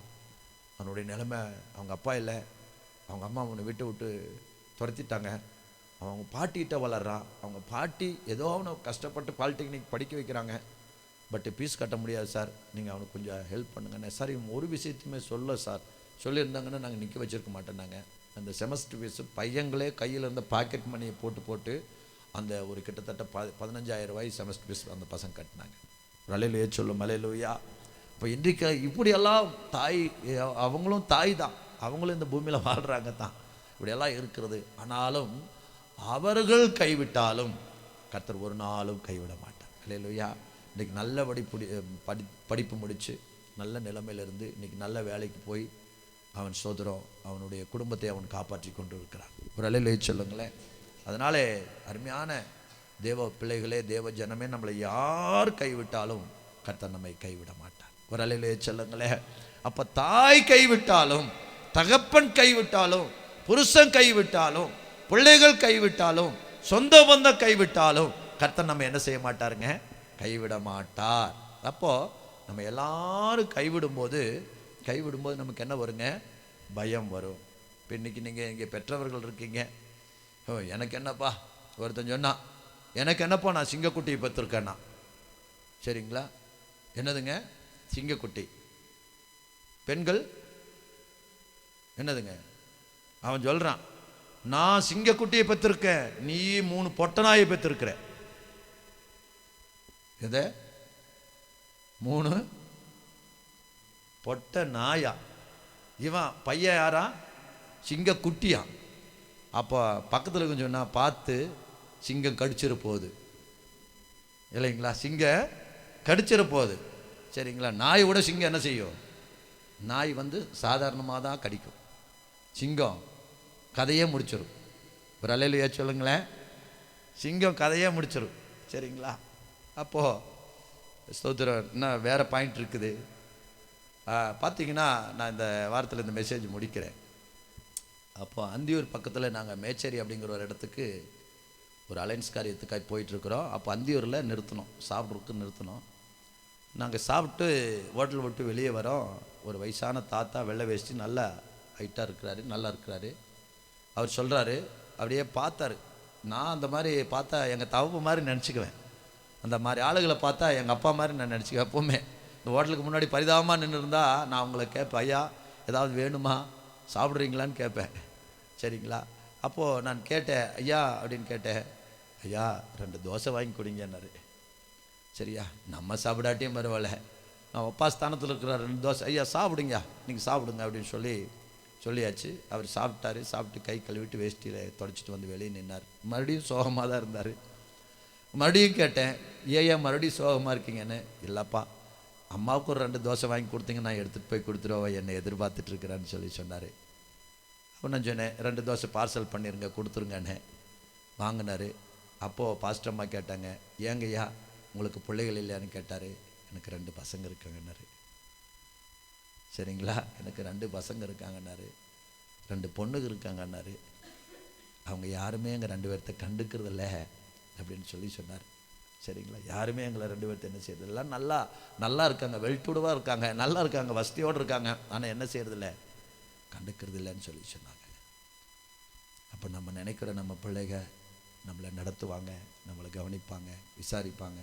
அவனுடைய நிலைமை, அவங்க அப்பா இல்லை, அவங்க அம்மா அவனை விட்டு துரத்திட்டாங்க, அவங்க பாட்டிகிட்ட வளர்றான், அவங்க பாட்டி ஏதோ அவனை கஷ்டப்பட்டு பாலிடெக்னிக் படிக்க வைக்கிறாங்க, பட் ஃபீஸ் கட்ட முடியாது சார், நீங்கள் அவனுக்கு கொஞ்சம் ஹெல்ப் பண்ணுங்கண்ணே. சார் இவங்க ஒரு விஷயத்தையுமே சொல்ல சார், சொல்லியிருந்தாங்கன்னா நாங்கள் நிற்க வச்சுருக்க மாட்டேன்னாங்க. அந்த செமஸ்டர் ஃபீஸு பையங்களே கையில் இருந்த பாக்கெட் மணியை போட்டு அந்த ஒரு கிட்டத்தட்ட 15,000 ரூபாய் செமஸ்டர் ஃபீஸ் அந்த பசங்க கட்டினாங்க. மலையிலேயே சொல்லும் மலையிலூயா. இப்போ இன்றைக்கு இப்படியெல்லாம் அவங்களும் தாய் தான், அவங்களும் இந்த பூமியில் வாழ்கிறாங்க தான், இப்படியெல்லாம் இருக்கிறது. ஆனாலும் அவர்கள் கைவிட்டாலும் கர்த்தர் ஒரு நாளும் கைவிட மாட்டார். அல்லேலூயா. இன்றைக்கி நல்லபடி படிப்பு முடித்து நல்ல நிலைமையிலிருந்து இன்றைக்கி நல்ல வேலைக்கு போய் அவன் சோதரம் அவனுடைய குடும்பத்தை அவன் காப்பாற்றி கொண்டு இருக்கிறான். ஒரு அல்லேலூயா சொல்லுங்களேன். அதனாலே அருமையான தேவ பிள்ளைகளே, தேவ ஜனமே, நம்மளை யார் கைவிட்டாலும் கர்த்தர் நம்மை கைவிட மாட்டார். ஒரு அல்லேலூயா சொல்லுங்களேன். அப்போ தாய் கைவிட்டாலும், தகப்பன் கைவிட்டாலும், புருஷன் கைவிட்டாலும், பிள்ளைகள் கைவிட்டாலும், சொந்த பந்தம் கைவிட்டாலும் கர்த்தர் நம்ம என்ன செய்ய மாட்டாருங்க, கைவிட மாட்டார். அப்போது நம்ம எல்லாரும் கைவிடும்போது நமக்கு என்ன வருங்க, பயம் வரும். இப்போ இன்றைக்கி நீங்கள் இங்கே பெற்றவர்கள் இருக்கீங்க, எனக்கு என்னப்பா, ஒருத்தன் சொன்னான், எனக்கு என்னப்பா நான் சிங்கக்குட்டியை பெற்றிருக்கேன்னா, சரிங்களா, என்னதுங்க சிங்கக்குட்டி, பெண்கள் என்னதுங்க, அவன் சொல்கிறான், நான் சிங்கக்குட்டியை பெற்றிருக்கேன், நீ 3 பொட்ட நாயை பெற்றிருக்கிற. எதை 3 பொட்ட நாயா? இவன் பையன் யாரா, சிங்கக்குட்டியா? அப்போ பக்கத்தில் கொஞ்சம் சொன்னா, பார்த்து சிங்கம் கடிச்சிட போகுது இல்லைங்களா, சிங்கம் கடிச்சிட போகுது, சரிங்களா. நாயை விட சிங்கம் என்ன செய்யும், நாய் சாதாரணமாக தான் கடிக்கும், சிங்கம் கதையே முடிச்சிடும். ஒரு அல்லேலூயா சொல்லுங்களேன். சிங்கம் கதையே முடிச்சிடும், சரிங்களா. அப்போது ஸ்தோத்திரம். இன்னும் வேறு பாயிண்ட் இருக்குது. பார்த்தீங்கன்னா நான் இந்த வாரத்தில் இந்த மெசேஜ் முடிக்கிறேன். அப்போ அந்தியூர் பக்கத்தில் நாங்கள் மேச்சேரி அப்படிங்கிற ஒரு இடத்துக்கு ஒரு அலைன்ஸ் காரியத்துக்காக போயிட்டுருக்குறோம். அப்போ அந்தியூரில் நிறுத்தினோம், சாப்பிட்றதுக்கு நிறுத்தினோம். நாங்கள் சாப்பிட்டு ஹோட்டல் விட்டு வெளியே வரோம். ஒரு வயசான தாத்தா, வெள்ளை வேஷ்டி, நல்லா ஹைட்டாக இருக்கிறாரு, நல்லா இருக்கிறாரு. அவர் சொல்கிறாரு, அப்படியே பார்த்தாரு. நான் அந்த மாதிரி பார்த்தா எங்கள் தவப்பு மாதிரி நினச்சிக்குவேன், அந்த மாதிரி ஆளுகளை பார்த்தா எங்கள் அப்பா மாதிரி நான் நினச்சிக்குவேன். எப்போவுமே இந்த ஹோட்டலுக்கு முன்னாடி பரிதாபமாக நின்று இருந்தால் நான் அவங்கள கேட்பேன், ஐயா ஏதாவது வேணுமா, சாப்பிட்றீங்களான்னு கேட்பேன், சரிங்களா. அப்போது நான் கேட்டேன், ஐயா அப்படின்னு கேட்டேன், ஐயா 2 தோசை வாங்கி கொடுங்கன்னாரு. சரியா, நம்ம சாப்பிடாட்டியும் பரவாயில்ல, நான் அப்பா ஸ்தானத்தில் இருக்கிற 2 தோசை, ஐயா சாப்பிடுங்க, நீங்கள் சாப்பிடுங்க அப்படின்னு சொல்லியாச்சு. அவர் சாப்பிட்டாரு. சாப்பிட்டு கை கழுவிட்டு வேஷ்டியில் தொடச்சிட்டு வந்து வெளியே நின்னார். மறுபடியும் சோகமாக தான் இருந்தார். மறுபடியும் கேட்டேன், ஏன் மறுபடியும் சோகமாக இருக்கீங்கன்னு. இல்லைப்பா, அம்மாவுக்கு ஒரு 2 தோசை வாங்கி கொடுத்தீங்க, நான் எடுத்துகிட்டு போய் கொடுத்துருவோம், என்னை எதிர்பார்த்துட்டு இருக்கிறேன்னு சொல்லி சொன்னார். அப்போ நான் சொன்னேன், 2 தோசை பார்சல் பண்ணிடுங்க, கொடுத்துருங்கண்ணே. வாங்கினார். அப்போது பாஸ்டர் அம்மா கேட்டாங்க, ஏங்கய்யா உங்களுக்கு பிள்ளைகள் இல்லையான்னு கேட்டார். எனக்கு 2 பசங்க இருக்காங்கன்னாரு. சரிங்களா, எனக்கு 2 பசங்க இருக்காங்கன்னாரு, 2 பொண்ணுங்க இருக்காங்கன்னாரு. அவங்க யாருமே எங்கள் 2 பேர்த்த கண்டுக்கிறதில்ல அப்படின்னு சொல்லி சொன்னார். சரிங்களா, யாருமே எங்களை 2 பேர்த்த என்ன செய்யறது, எல்லாம் நல்லா இருக்காங்க, வெல்டுடாக இருக்காங்க, நல்லா இருக்காங்க, வசதியோடு இருக்காங்க, ஆனால் என்ன செய்யறதில்ல, கண்டுக்கிறது இல்லைன்னு சொல்லி சொன்னாங்க. அப்போ நம்ம நினைக்கிற நம்ம பிள்ளைங்க நம்மளை நடத்துவாங்க, நம்மளை கவனிப்பாங்க, விசாரிப்பாங்க.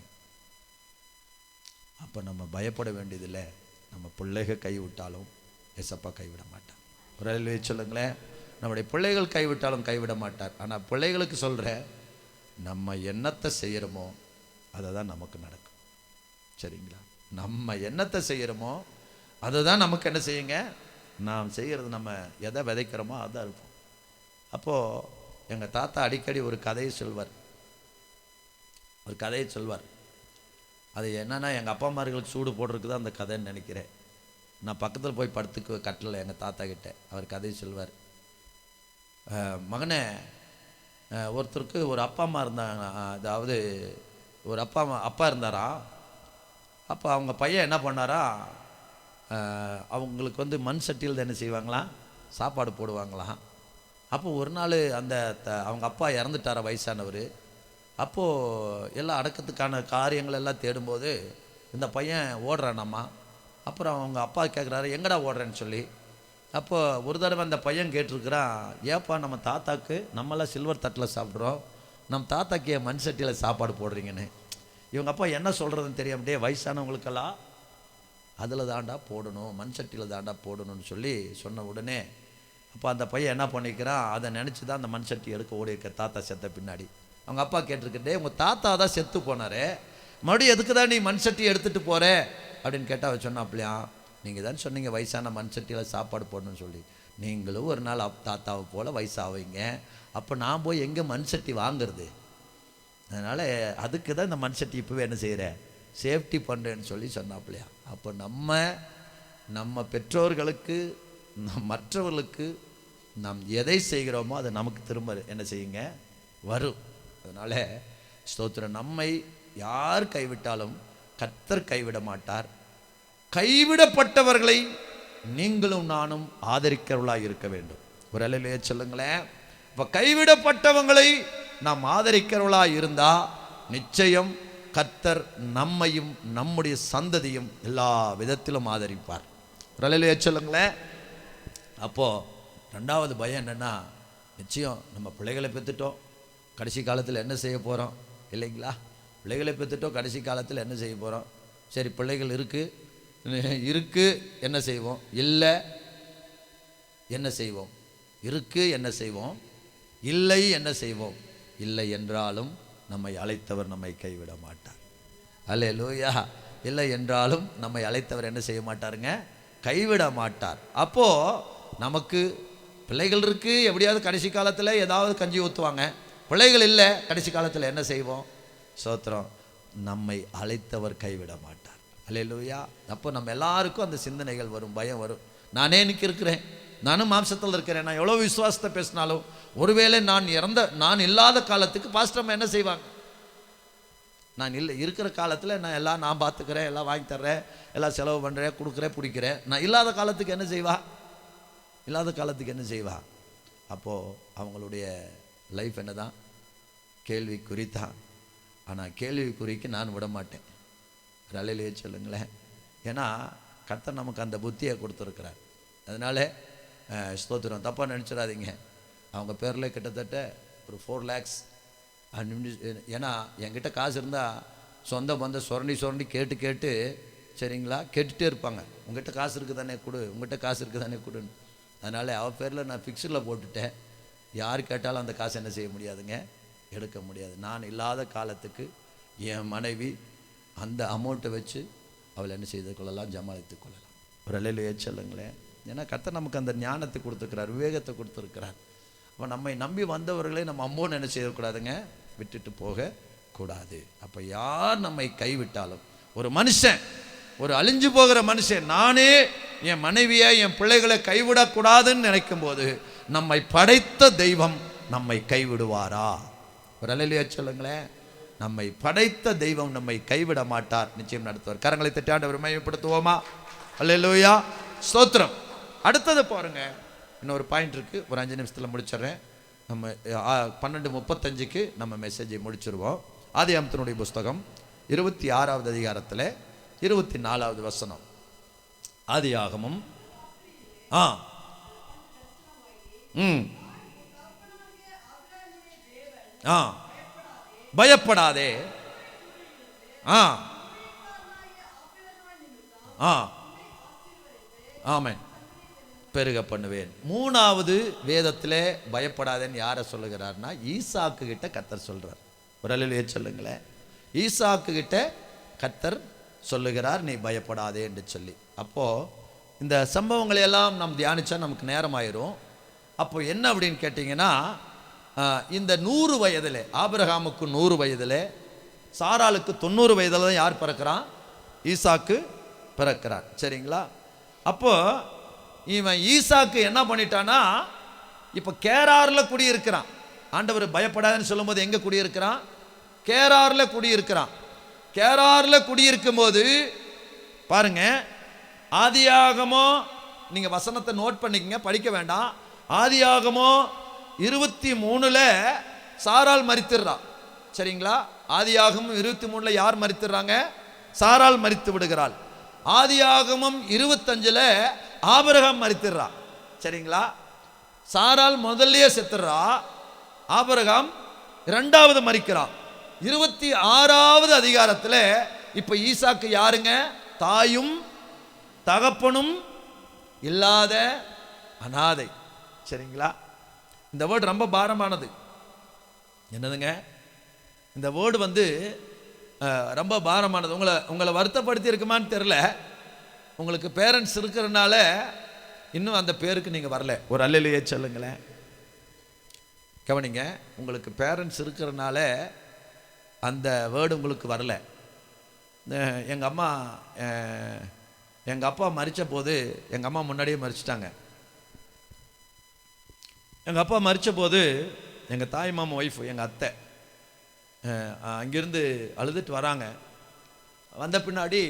அப்போ நம்ம பயப்பட வேண்டியதில்லை. நம்ம பிள்ளைக கைவிட்டாலும் ஏசப்பா கைவிட மாட்டார். ஒரு அலையிலே சொல்லுங்களேன், நம்முடைய பிள்ளைகள் கைவிட்டாலும் கைவிட மாட்டார். ஆனால் பிள்ளைகளுக்கு சொல்கிறேன், நம்ம என்னத்தை செய்கிறோமோ அதை தான் நமக்கு நடக்கும். சரிங்களா, நம்ம என்னத்தை செய்கிறோமோ அதை தான் நமக்கு என்ன செய்யுங்க, நாம் செய்கிறது, நம்ம எதை விதைக்கிறோமோ அதான் இருக்கும். அப்போது எங்கள் தாத்தா அடிக்கடி ஒரு கதையை சொல்வார். அது என்னென்னா, எங்கள் அப்பா அம்மார்களுக்கு சூடு போடுறதுக்கு தான் அந்த கதைன்னு நினைக்கிறேன். நான் பக்கத்தில் போய் படுத்துக்கு கட்டலை எங்கள் தாத்தா கிட்ட. அவர் கதையை சொல்வார். மகனே, ஒருத்தருக்கு ஒரு அப்பா அம்மா இருந்தாங்க, அதாவது ஒரு அப்பா இருந்தாராம். அப்போ அவங்க பையன் என்ன பண்ணாரா, அவங்களுக்கு வந்து மண் சட்டியில் என்ன செய்வாங்களாம், சாப்பாடு போடுவாங்களாம். அப்போ ஒரு நாள் அந்த அவங்க அப்பா இறந்துட்டார, வயசானவர். அப்போது எல்லாம் அடக்கத்துக்கான காரியங்கள் எல்லாம் தேடும்போது இந்த பையன் ஓடுறானம்மா. அப்புறம் அவங்க அப்பா கேட்குறாரு, எங்கடா ஓடுறேன்னு சொல்லி. அப்போ ஒரு தடவை அந்த பையன் கேட்டிருக்கிறான், ஏப்பா நம்ம தாத்தாக்கு நம்மளாம் சில்வர் தட்டில் சாப்பிட்றோம், நம்ம தாத்தாக்கு ஏன் மண் சட்டியில் சாப்பாடு போடுறீங்கன்னு. இவங்க அப்பா என்ன சொல்கிறதுன்னு தெரியாமட்டே, வயசானவங்களுக்கெல்லாம் அதில் தாண்டா போடணும், மண் சட்டியில் தாண்டா போடணும்னு சொல்லி சொன்ன உடனே அப்போ அந்த பையன் என்ன பண்ணிக்கிறான், அதை நினச்சி தான் அந்த மண் சட்டி எடுக்க ஓடி இருக்க தாத்தா செத்த பின்னாடி. அவங்க அப்பா கேட்டிருக்கிட்டே, உங்கள் தாத்தா தான் செத்து போனார், மறுபடியும் எதுக்கு தான் நீ மண் சட்டி எடுத்துகிட்டு போகிற அப்படின்னு கேட்டால் அவர் சொன்னாப்லையா, நீங்கள் தான் சொன்னீங்க வயசான மண் சட்டியில் சாப்பாடு போடணும்னு சொல்லி, நீங்களும் ஒரு நாள் தாத்தாவை போல் வயசாவீங்க, அப்போ நான் போய் எங்கே மண் சட்டி வாங்குறது, அதனால் அதுக்கு தான் இந்த மண் சட்டி இப்போவே என்ன செய்கிறேன், சேஃப்டி பண்ணுறேன்னு சொல்லி சொன்னாப்லையா. அப்போ நம்ம பெற்றோர்களுக்கு மற்றவர்களுக்கு நாம் எதை செய்கிறோமோ அது நமக்கு திரும்ப என்ன செய்யுங்க, வரும். அதனால் ஸ்தோத்திரம், நம்மை யார் கைவிட்டாலும் கர்த்தர் கைவிட மாட்டார். கைவிடப்பட்டவர்களை நீங்களும் நானும் ஆதரிக்கிறவர்களாக இருக்க வேண்டும். ஒரு அலையிலே சொல்லுங்களேன். இப்போ கைவிடப்பட்டவங்களை நாம் ஆதரிக்கிறவர்களாக இருந்தால் நிச்சயம் கர்த்தர் நம்மையும் நம்முடைய சந்ததியும் எல்லா விதத்திலும் ஆதரிப்பார். ஒரு அலையிலே சொல்லுங்களேன். அப்போது 2வது பயம் என்னென்னா, நிச்சயம் நம்ம பிள்ளைகளை பெற்றுட்டோம், கடைசி காலத்தில் என்ன செய்ய போகிறோம் இல்லைங்களா, பிள்ளைகளை பெற்றுட்டோம், கடைசி காலத்தில் என்ன செய்ய போகிறோம். சரி, பிள்ளைகள் இருக்குது என்ன செய்வோம், இல்லை என்ன செய்வோம், இருக்குது என்ன செய்வோம், இல்லை என்ன செய்வோம். இல்லை என்றாலும் நம்மை அழைத்தவர் நம்மை கைவிட மாட்டார். அல்லேலூயா. இல்லை என்றாலும் நம்மை அழைத்தவர் என்ன செய்ய மாட்டாருங்க, கைவிட மாட்டார். அப்போது நமக்கு பிள்ளைகள் இருக்குது, எப்படியாவது கடைசி காலத்தில் ஏதாவது கஞ்சி ஊற்றுவாங்க. பிள்ளைகள் இல்லை, கடைசி காலத்தில் என்ன செய்வோம், சோத்திரம், நம்மை அழைத்தவர் கைவிட மாட்டார். அல்லேலூயா. அப்போ நம்ம எல்லாருக்கும் அந்த சிந்தனைகள் வரும், பயம் வரும். நானே இன்னைக்கு இருக்கிறேன், நானும் மாம்சத்தில் இருக்கிறேன், நான் எவ்வளோ விசுவாசத்தை பேசினாலும் ஒருவேளை நான் இல்லாத காலத்துக்கு பாஸ்டர் என்ன செய்வாங்க, நான் இல்லை இருக்கிற காலத்தில் நான் பார்த்துக்கிறேன், எல்லாம் வாங்கி தர்றேன், எல்லாம் செலவு பண்ணுறேன், கொடுக்குறேன், பிடிக்கிறேன். நான் இல்லாத காலத்துக்கு என்ன செய்வா, அப்போது அவங்களுடைய லைஃப் என்ன தான், கேள்விக்குறி தான். ஆனால் கேள்விக்குறிக்கு நான் விட மாட்டேன். ரலையிலே சொல்லுங்களேன். ஏன்னா கர்த்தர் நமக்கு அந்த புத்தியை கொடுத்துருக்கிறார். அதனால ஸ்தோத்திரம், தப்பாக நினச்சிடாதீங்க. அவங்க பேரில் கிட்டத்தட்ட ஒரு 4 lakhs. ஏன்னா என்கிட்ட காசு இருந்தால் சொந்த பந்த சுரண்டி கேட்டு சரிங்களா, கேட்டுகிட்டே இருப்பாங்க, உங்கள்கிட்ட காசு இருக்குது தானே கொடு, உங்கள்கிட்ட காசு இருக்குது தானே கொடுன்னு. அதனால் அவள் பேரில் நான் ஃபிக்ஸில் போட்டுட்டேன். யார் கேட்டாலும் அந்த காசு என்ன செய்ய முடியாதுங்க, எடுக்க முடியாது. நான் இல்லாத காலத்துக்கு என் மனைவி அந்த அமௌண்ட்டை வச்சு அவளை என்ன செய்து கொள்ளலாம், ஜமாளித்து கொள்ளலாம். ஒரு அலையிலேயே சொல்லுங்களேன். ஏன்னா கர்த்தர் நமக்கு அந்த ஞானத்தை கொடுத்துருக்கிறார், விவேகத்தை கொடுத்துருக்கிறார். அப்போ நம்மை நம்பி வந்தவர்களே நம்ம அம்மோன்னு என்ன செய்யக்கூடாதுங்க, விட்டுட்டு போகக்கூடாது. அப்போ யார் நம்மை கைவிட்டாலும், ஒரு மனுஷன் ஒரு அழிஞ்சு போகிற மனுஷன் நானே என் மனைவியை என் பிள்ளைகளை கைவிடக்கூடாதுன்னு நினைக்கும் போது நம்மை படைத்த தெய்வம் நம்மை கைவிடுவாரா? ஒரு அல்லேலூயா சொல்லுங்களேன். நம்மை படைத்த தெய்வம் நம்மை கைவிட மாட்டார், நிச்சயம் நடத்துவார். கரங்களை தட்டி ஆண்டவரை மகிமைப்படுத்துவோமா? அல்லேலூயா, ஸ்தோத்திரம். அடுத்தது பாருங்க, இன்னொரு பாயிண்ட் இருக்கு, ஒரு 5 நிமிஷத்தில் முடிச்சிடறேன். நம்ம 12:35 நம்ம மெசேஜை முடிச்சிருவோம். ஆதியாகமத்தினுடைய புஸ்தகம் 26வது அதிகாரத்தில் 24வது வசனம். ஆதியாகமம் பயப்படாதே, ஆமென், பெருக பண்ணுவேன். 3வது வேதத்தில் பயப்படாதேன்னு யாரை சொல்லுகிறார்னா ஈசாக்கு கிட்ட கர்த்தர் சொல்றார். ஒரு அல்லேலூயா சொல்லுங்களேன். ஈசாக்கு கிட்ட கர்த்தர் சொல்லுகிறார், நீ பயப்படாதே என்று சொல்லி. அப்போ இந்த சம்பவங்களை எல்லாம் நாம் தியானிச்சா நமக்கு நேரம் ஆயிரும். அப்போ என்ன அப்படின்னு கேட்டிங்கன்னா, இந்த 100 வயதில் ஆபிரகாமுக்கு 100 வயதில் சாராளுக்கு 90 வயதில் தான் யார் பிறக்கிறான்? ஈசாக்கு பிறக்கிறார். சரிங்களா? அப்போ இவன் ஈசாக்கு என்ன பண்ணிட்டானா, இப்போ கேராரில் குடியிருக்கிறான். ஆண்டவர் பயப்படாதுன்னு சொல்லும்போது எங்கே குடியிருக்கிறான்? கேராரில் குடியிருக்கிறான். கேராரில் குடியிருக்கும் போது பாருங்க, ஆதியாகமம், நீங்கள் வசனத்தை நோட் பண்ணிக்கங்க, படிக்க வேண்டாம். ஆதியாகமம் 23ல் சாராள் மரித்துடுறான். சரிங்களா? ஆதியாகமம் 23ல் யார் மரித்துடுறாங்க? சாராள் மரித்து விடுகிறாள். ஆதியாகமம் 25ல் ஆபிரகாம் மரித்துடுறான். சரிங்களா? சாராள் முதல்லயே செத்துறா, ஆபிரகாம் 2வது மரிக்கிறான். 26வது அதிகாரத்தில் இப்ப ஈசாக்கு யாருங்க? தாயும் தகப்பனும் இல்லாத அனாதை. சரிங்களா? இந்த வேர்டு ரொம்ப பாரமானது. என்னதுங்க இந்த வேர்டு ரொம்ப பாரமானது. உங்களை வருத்தப்படுத்தி இருக்குமான்னு தெரியல. உங்களுக்கு பேரண்ட்ஸ் இருக்கிறதுனால இன்னும் அந்த பேருக்கு நீங்கள் வரல. ஒரு அல்லேலூயா சொல்லுங்களேன். கவனிங்க, உங்களுக்கு பேரண்ட்ஸ் இருக்கிறதுனால அந்த வேர்டு உங்களுக்கு வரல. எங்கள் அப்பா மரித்த போது, எங்கள் அம்மா முன்னாடியே மரிச்சிட்டாங்க. எங்கள் அப்பா மரித்த போது எங்கள் தாய் மாமா ஒய்ஃப், எங்கள் அத்தை அங்கேருந்து அழுதுட்டு வராங்க. வந்த பின்னாடி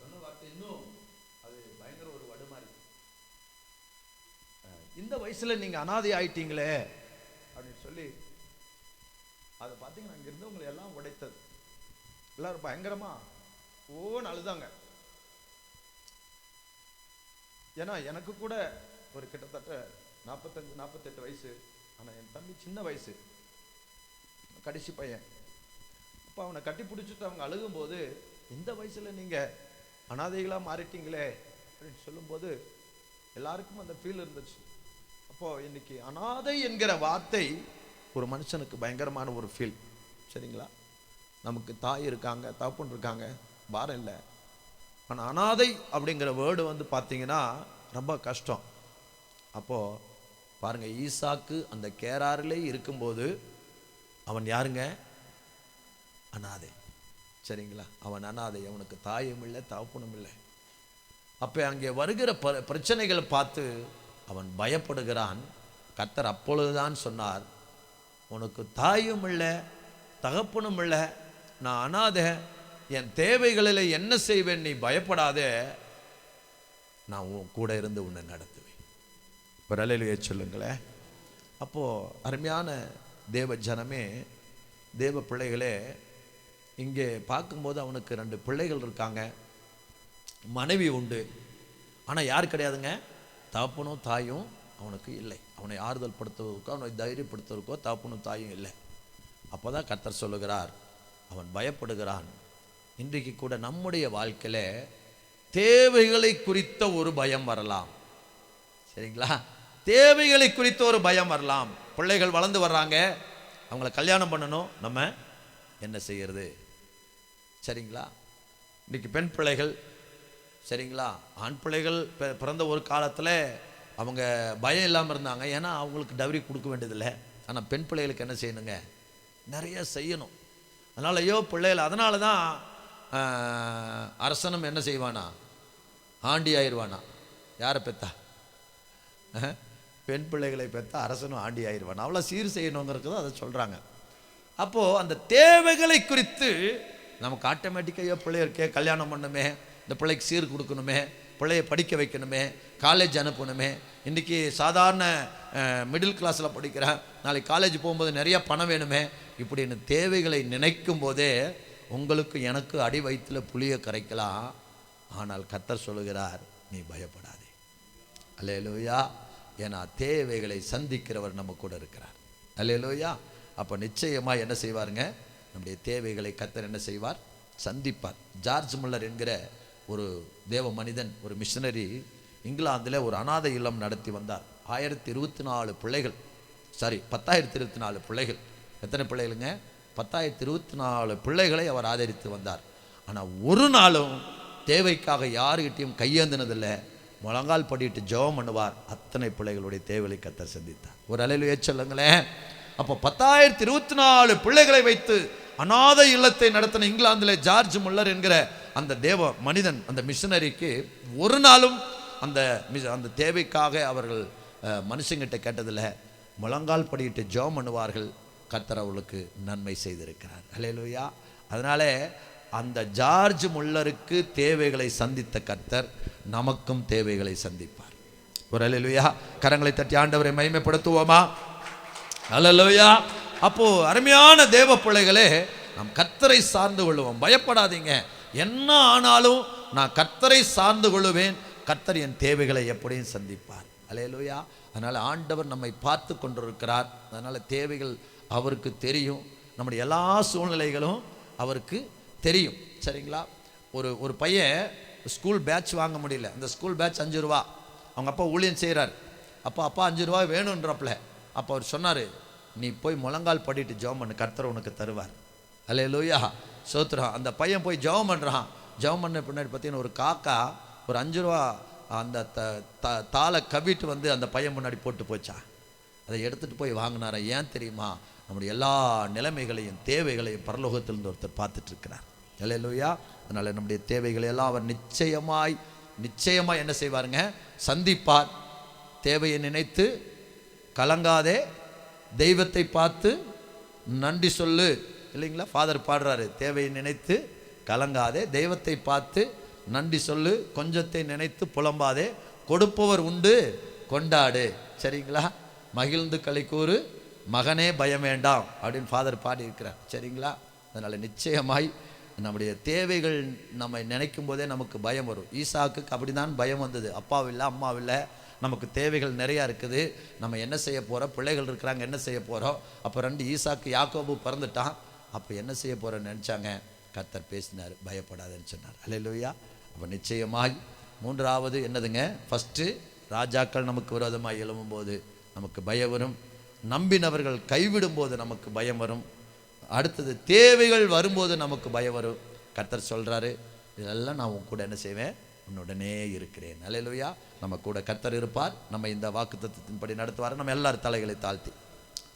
சொன்ன வார்த்தை இன்னும் அது பயங்கர ஒரு வடுமாறி, இந்த வயசில் நீங்கள் அனாதை ஆயிட்டீங்களே அப்படின்னு சொல்லி அதை பார்த்தீங்கன்னா அங்கிருந்து உங்களை எல்லாம் உடைத்தது. எல்லாரும் பயங்கரமா ஓன்னு அழுதாங்க. ஏன்னா எனக்கு கூட ஒரு கிட்டத்தட்ட 45-48 வயசு. ஆனால் என் தம்பி சின்ன வயசு, கடைசி பையன். அப்போ அவனை கட்டி பிடிச்சிட்டு அவங்க அழுகும்போது, இந்த வயசில் நீங்கள் அனாதைகளாக மாறிட்டீங்களே அப்படின்னு சொல்லும்போது எல்லாருக்கும் அந்த ஃபீல் இருந்துச்சு. அப்போது இன்னைக்கு அனாதை என்கிற வார்த்தை ஒரு மனுஷனுக்கு பயங்கரமான ஒரு ஃபீல். சரிங்களா? நமக்கு தாய் இருக்காங்க, தகப்பன் இருக்காங்க, பாரம் இல்லை. ஆனால் அனாதை அப்படிங்கிற வேர்டு பார்த்தீங்கன்னா ரொம்ப கஷ்டம். அப்போது பாருங்கள், ஈசாக்கு அந்த கேராரிலே இருக்கும்போது அவன் யாருங்க? அனாதை. சரிங்களா? அவன் அனாதை, அவனுக்கு தாயும் இல்லை தகப்பனும் இல்லை. அப்போ அங்கே வருகிற பிரச்சனைகளை பார்த்து அவன் பயப்படுகிறான். கர்த்தர் அப்பொழுதுதான் சொன்னார், உனக்கு தாயும் இல்லை தகப்பனும் இல்லை, நான் அனாதை, என் தேவைகளில் என்ன செய்வேன், நீ பயப்படாதே, நான் உன் கூட இருந்து உன்னை நடத்துவேன். ஒரு அல்லேலூயா சொல்லுங்களேன். அப்போது அருமையான தேவ ஜனமே, தேவ பிள்ளைகளே, இங்கே பார்க்கும்போது அவனுக்கு 2 பிள்ளைகள் இருக்காங்க, மனைவி உண்டு. ஆனால் யார் கிடையாதுங்க? தகப்பனும் தாயும் அவனுக்கு இல்லை. அவனை ஆறுதல் படுத்துவதற்கோ அவனை தைரியப்படுத்துவதற்கோ தகப்பனும் தாயும் இல்லை. அப்போ தான் கர்த்தர் சொல்லுகிறார், அவன் பயப்படுகிறான். இன்றைக்கு கூட நம்முடைய வாழ்க்கையில் தேவைகளை குறித்த ஒரு பயம் வரலாம். சரிங்களா? தேவைகளை குறித்த ஒரு பயம் வரலாம். பிள்ளைகள் வளர்ந்து வர்றாங்க, அவங்கள கல்யாணம் பண்ணணும், நம்ம என்ன செய்யறது? சரிங்களா? இன்றைக்கி பெண் பிள்ளைகள், சரிங்களா, ஆண் பிள்ளைகள் பிறந்த ஒரு காலத்தில் அவங்க பயம் இல்லாமல் இருந்தாங்க. ஏன்னா அவங்களுக்கு டவரி கொடுக்க வேண்டியதில்லை. ஆனால் பெண் பிள்ளைகளுக்கு என்ன செய்யணுங்க? நிறைய செய்யணும். அதனால் ஐயோ பிள்ளைகள், அதனால தான் அரசனும் என்ன செய்வானா? ஆண்டி ஆயிடுவானா? யாரை பெத்தா? பெண் பிள்ளைகளை பெற்றா அரசனும் ஆண்டி ஆயிடுவான். அவ்வளோ சீர் செய்யணுங்கிறது அதை சொல்கிறாங்க. அப்போது அந்த தேவைகளை குறித்து நமக்கு ஆட்டோமேட்டிக்காக பிள்ளைகளுக்கே கல்யாணம் பண்ணணுமே, இந்த பிள்ளைக்கு சீர் கொடுக்கணுமே, பிள்ளையை படிக்க வைக்கணுமே, காலேஜ் அனுப்பணுமே. இன்றைக்கி சாதாரண மிடில் கிளாஸில் படிக்கிறேன், நாளைக்கு காலேஜ் போகும்போது நிறைய பணம் வேணுமே, இப்படின்னு தேவைகளை நினைக்கும் போதே உங்களுக்கு எனக்கு அடி வயிற்றில் புளியை கரைக்கலாம். ஆனால் கர்த்தர் சொல்லுகிறார், நீ பயப்படாதே. அல்லேலூயா. ஏன்னா தேவைகளை சந்திக்கிறவர் நம்ம கூட இருக்கிறார். அல்லேலூயா. அப்போ நிச்சயமாக என்ன செய்வாருங்க? நம்முடைய தேவைகளை கர்த்தர் என்ன செய்வார்? சந்திப்பார். ஜார்ஜ் முல்லர் என்கிற ஒரு தேவ மனிதன், ஒரு மிஷனரி, இங்கிலாந்தில் ஒரு அநாதை இல்லம் நடத்தி வந்தார். 1024 பிள்ளைகள், சாரி 10,024 பிள்ளைகள். எத்தனை பிள்ளைகளுங்க? 10,024 பிள்ளைகளை அவர் ஆதரித்து வந்தார். ஆனால் ஒரு நாளும் தேவைக்காக யாருக்கிட்டையும் கையேந்தினதில்லை. முழங்கால் படிட்டு ஜெபம் பண்ணுவார். அத்தனை பிள்ளைகளுடைய தேவைகளை கர்த்தர் சந்தித்தார். ஒரு அலையில ஏச்சல்லுங்களேன். அப்போ 10,024 பிள்ளைகளை வைத்து அநாதை இல்லத்தை நடத்தின இங்கிலாந்தில் ஜார்ஜ் முல்லர் என்கிற அந்த தேவ மனிதன், அந்த மிஷனரிக்கு ஒரு நாளும் அந்த தேவைக்காக அவர்கள் மனுஷங்கிட்ட கேட்டதில்லை. முழங்கால் படிட்டு ஜெபம் பண்ணுவார்கள். கர்த்தர் அவர்களுக்கு நன்மை செய்திருக்கிறார். அல்லேலூயா. அதனால அந்த ஜார்ஜ் முல்லருக்கு தேவைகளை சந்தித்த கர்த்தர் நமக்கும் தேவைகளை சந்திப்பார். ஒரு அல்லேலூயா. கரங்களை தட்டி ஆண்டவரை மகிமைப்படுத்துவோமா? அல்லேலூயா. அப்போ அருமையான தேவ பிள்ளைகளே, நாம் கர்த்தரை சார்ந்து கொள்வோம். பயப்படாதீங்க. என்ன ஆனாலும் நான் கர்த்தரை சார்ந்து கொள்ளுவேன். கர்த்தர் என் தேவைகளை எப்படியும் சந்திப்பார். அல்லேலூயா. அதனால் ஆண்டவர் நம்மை பார்த்து கொண்டிருக்கிறார். அதனால் தேவைகள் அவருக்கு தெரியும். நம்முடைய எல்லா சூழ்நிலைகளும் அவருக்கு தெரியும். சரிங்களா? ஒரு பையன் ஸ்கூல் பேட்ச் வாங்க முடியல. அந்த ஸ்கூல் பேட்ச் 5 ரூபா. அவங்க அப்பா ஊழியம் செய்கிறார். அப்பா 5 ரூபா வேணுன்றப்பல அப்போ அவர் சொன்னார், நீ போய் முழங்கால் படிட்டு ஜெபம் பண்ணு, கர்த்தர் உனக்கு தருவார். அல்லேலூயா. சோத்திரம். அந்த பையன் போய் ஜெபம் பண்ணுறான். ஜெபம் பண்ண பின்னாடி பார்த்தீங்கன்னா ஒரு காக்கா ஒரு 5 ரூபா அந்த தாளை கவிட்டு வந்து அந்த பையன் முன்னாடி போட்டு போச்சா. அதை எடுத்துகிட்டு போய் வாங்கினார. ஏன் தெரியுமா? நம்முடைய எல்லா நிலைமைகளையும் தேவைகளையும் பரலோகத்திலிருந்து ஒருத்தர் பார்த்துட்ருக்கிறார். அல்லேலூயா. அதனால் நம்முடைய தேவைகளை எல்லாம் அவர் நிச்சயமாய் என்ன செய்வாருங்க? சந்திப்பார். தேவையை நினைத்து கலங்காதே, தெய்வத்தை பார்த்து நன்றி சொல்லு. இல்லைங்களா? ஃபாதர் பாடுறாரு, தேவையை நினைத்து கலங்காதே, தெய்வத்தை பார்த்து நன்றி சொல்லு, கொஞ்சத்தை நினைத்து புலம்பாதே, கொடுப்பவர் உண்டு கொண்டாடு. சரிங்களா? மகிழ்ந்து களிக்கூறு மகனே பயம் வேண்டாம் அப்படின்னு ஃபாதர் பாடியிருக்கிறார். சரிங்களா? அதனால் நிச்சயமாய் நம்முடைய தேவைகள் நம்ம நினைக்கும் போதே நமக்கு பயம் வரும். ஈசாக்குக்கு அப்படி தான் பயம் வந்தது. அப்பாவில்லை அம்மாவில்லை, நமக்கு தேவைகள் நிறையா இருக்குது, நம்ம என்ன செய்ய போகிறோம், பிள்ளைகள் இருக்கிறாங்க, என்ன செய்ய போகிறோம். அப்போ 2 ஈசாக்கு யாக்கோபு பிறந்துட்டான். அப்போ என்ன செய்ய போகிறோன்னு நினச்சாங்க. கர்த்தர் பேசினார், பயப்படாதுன்னு சொன்னார். அல்லேலூயா. அப்போ நிச்சயமாய் 3வது என்னதுங்க? ஃபஸ்ட்டு ராஜாக்கள் நமக்கு விரோதமாக எழும்பும்போது நமக்கு பயம் வரும். நம்பினவர்கள் கைவிடும்போது நமக்கு பயம் வரும். அடுத்தது தேவைகள் வரும்போது நமக்கு பயம் வரும். கர்த்தர் சொல்கிறாரு, இதெல்லாம் நான் உன் கூட என்ன செய்வேன்? உன்னுடனே இருக்கிறேன். அல்லேலூயா. நம்ம கூட கர்த்தர் இருப்பார். நம்ம இந்த வாக்குத்தத்தத்தின்படி நடத்துவார். நம்ம எல்லாரும் தலைகளை தாழ்த்தி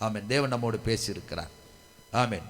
ஆமென். தேவன் நம்மோடு பேசி இருக்கிறார். ஆமென்.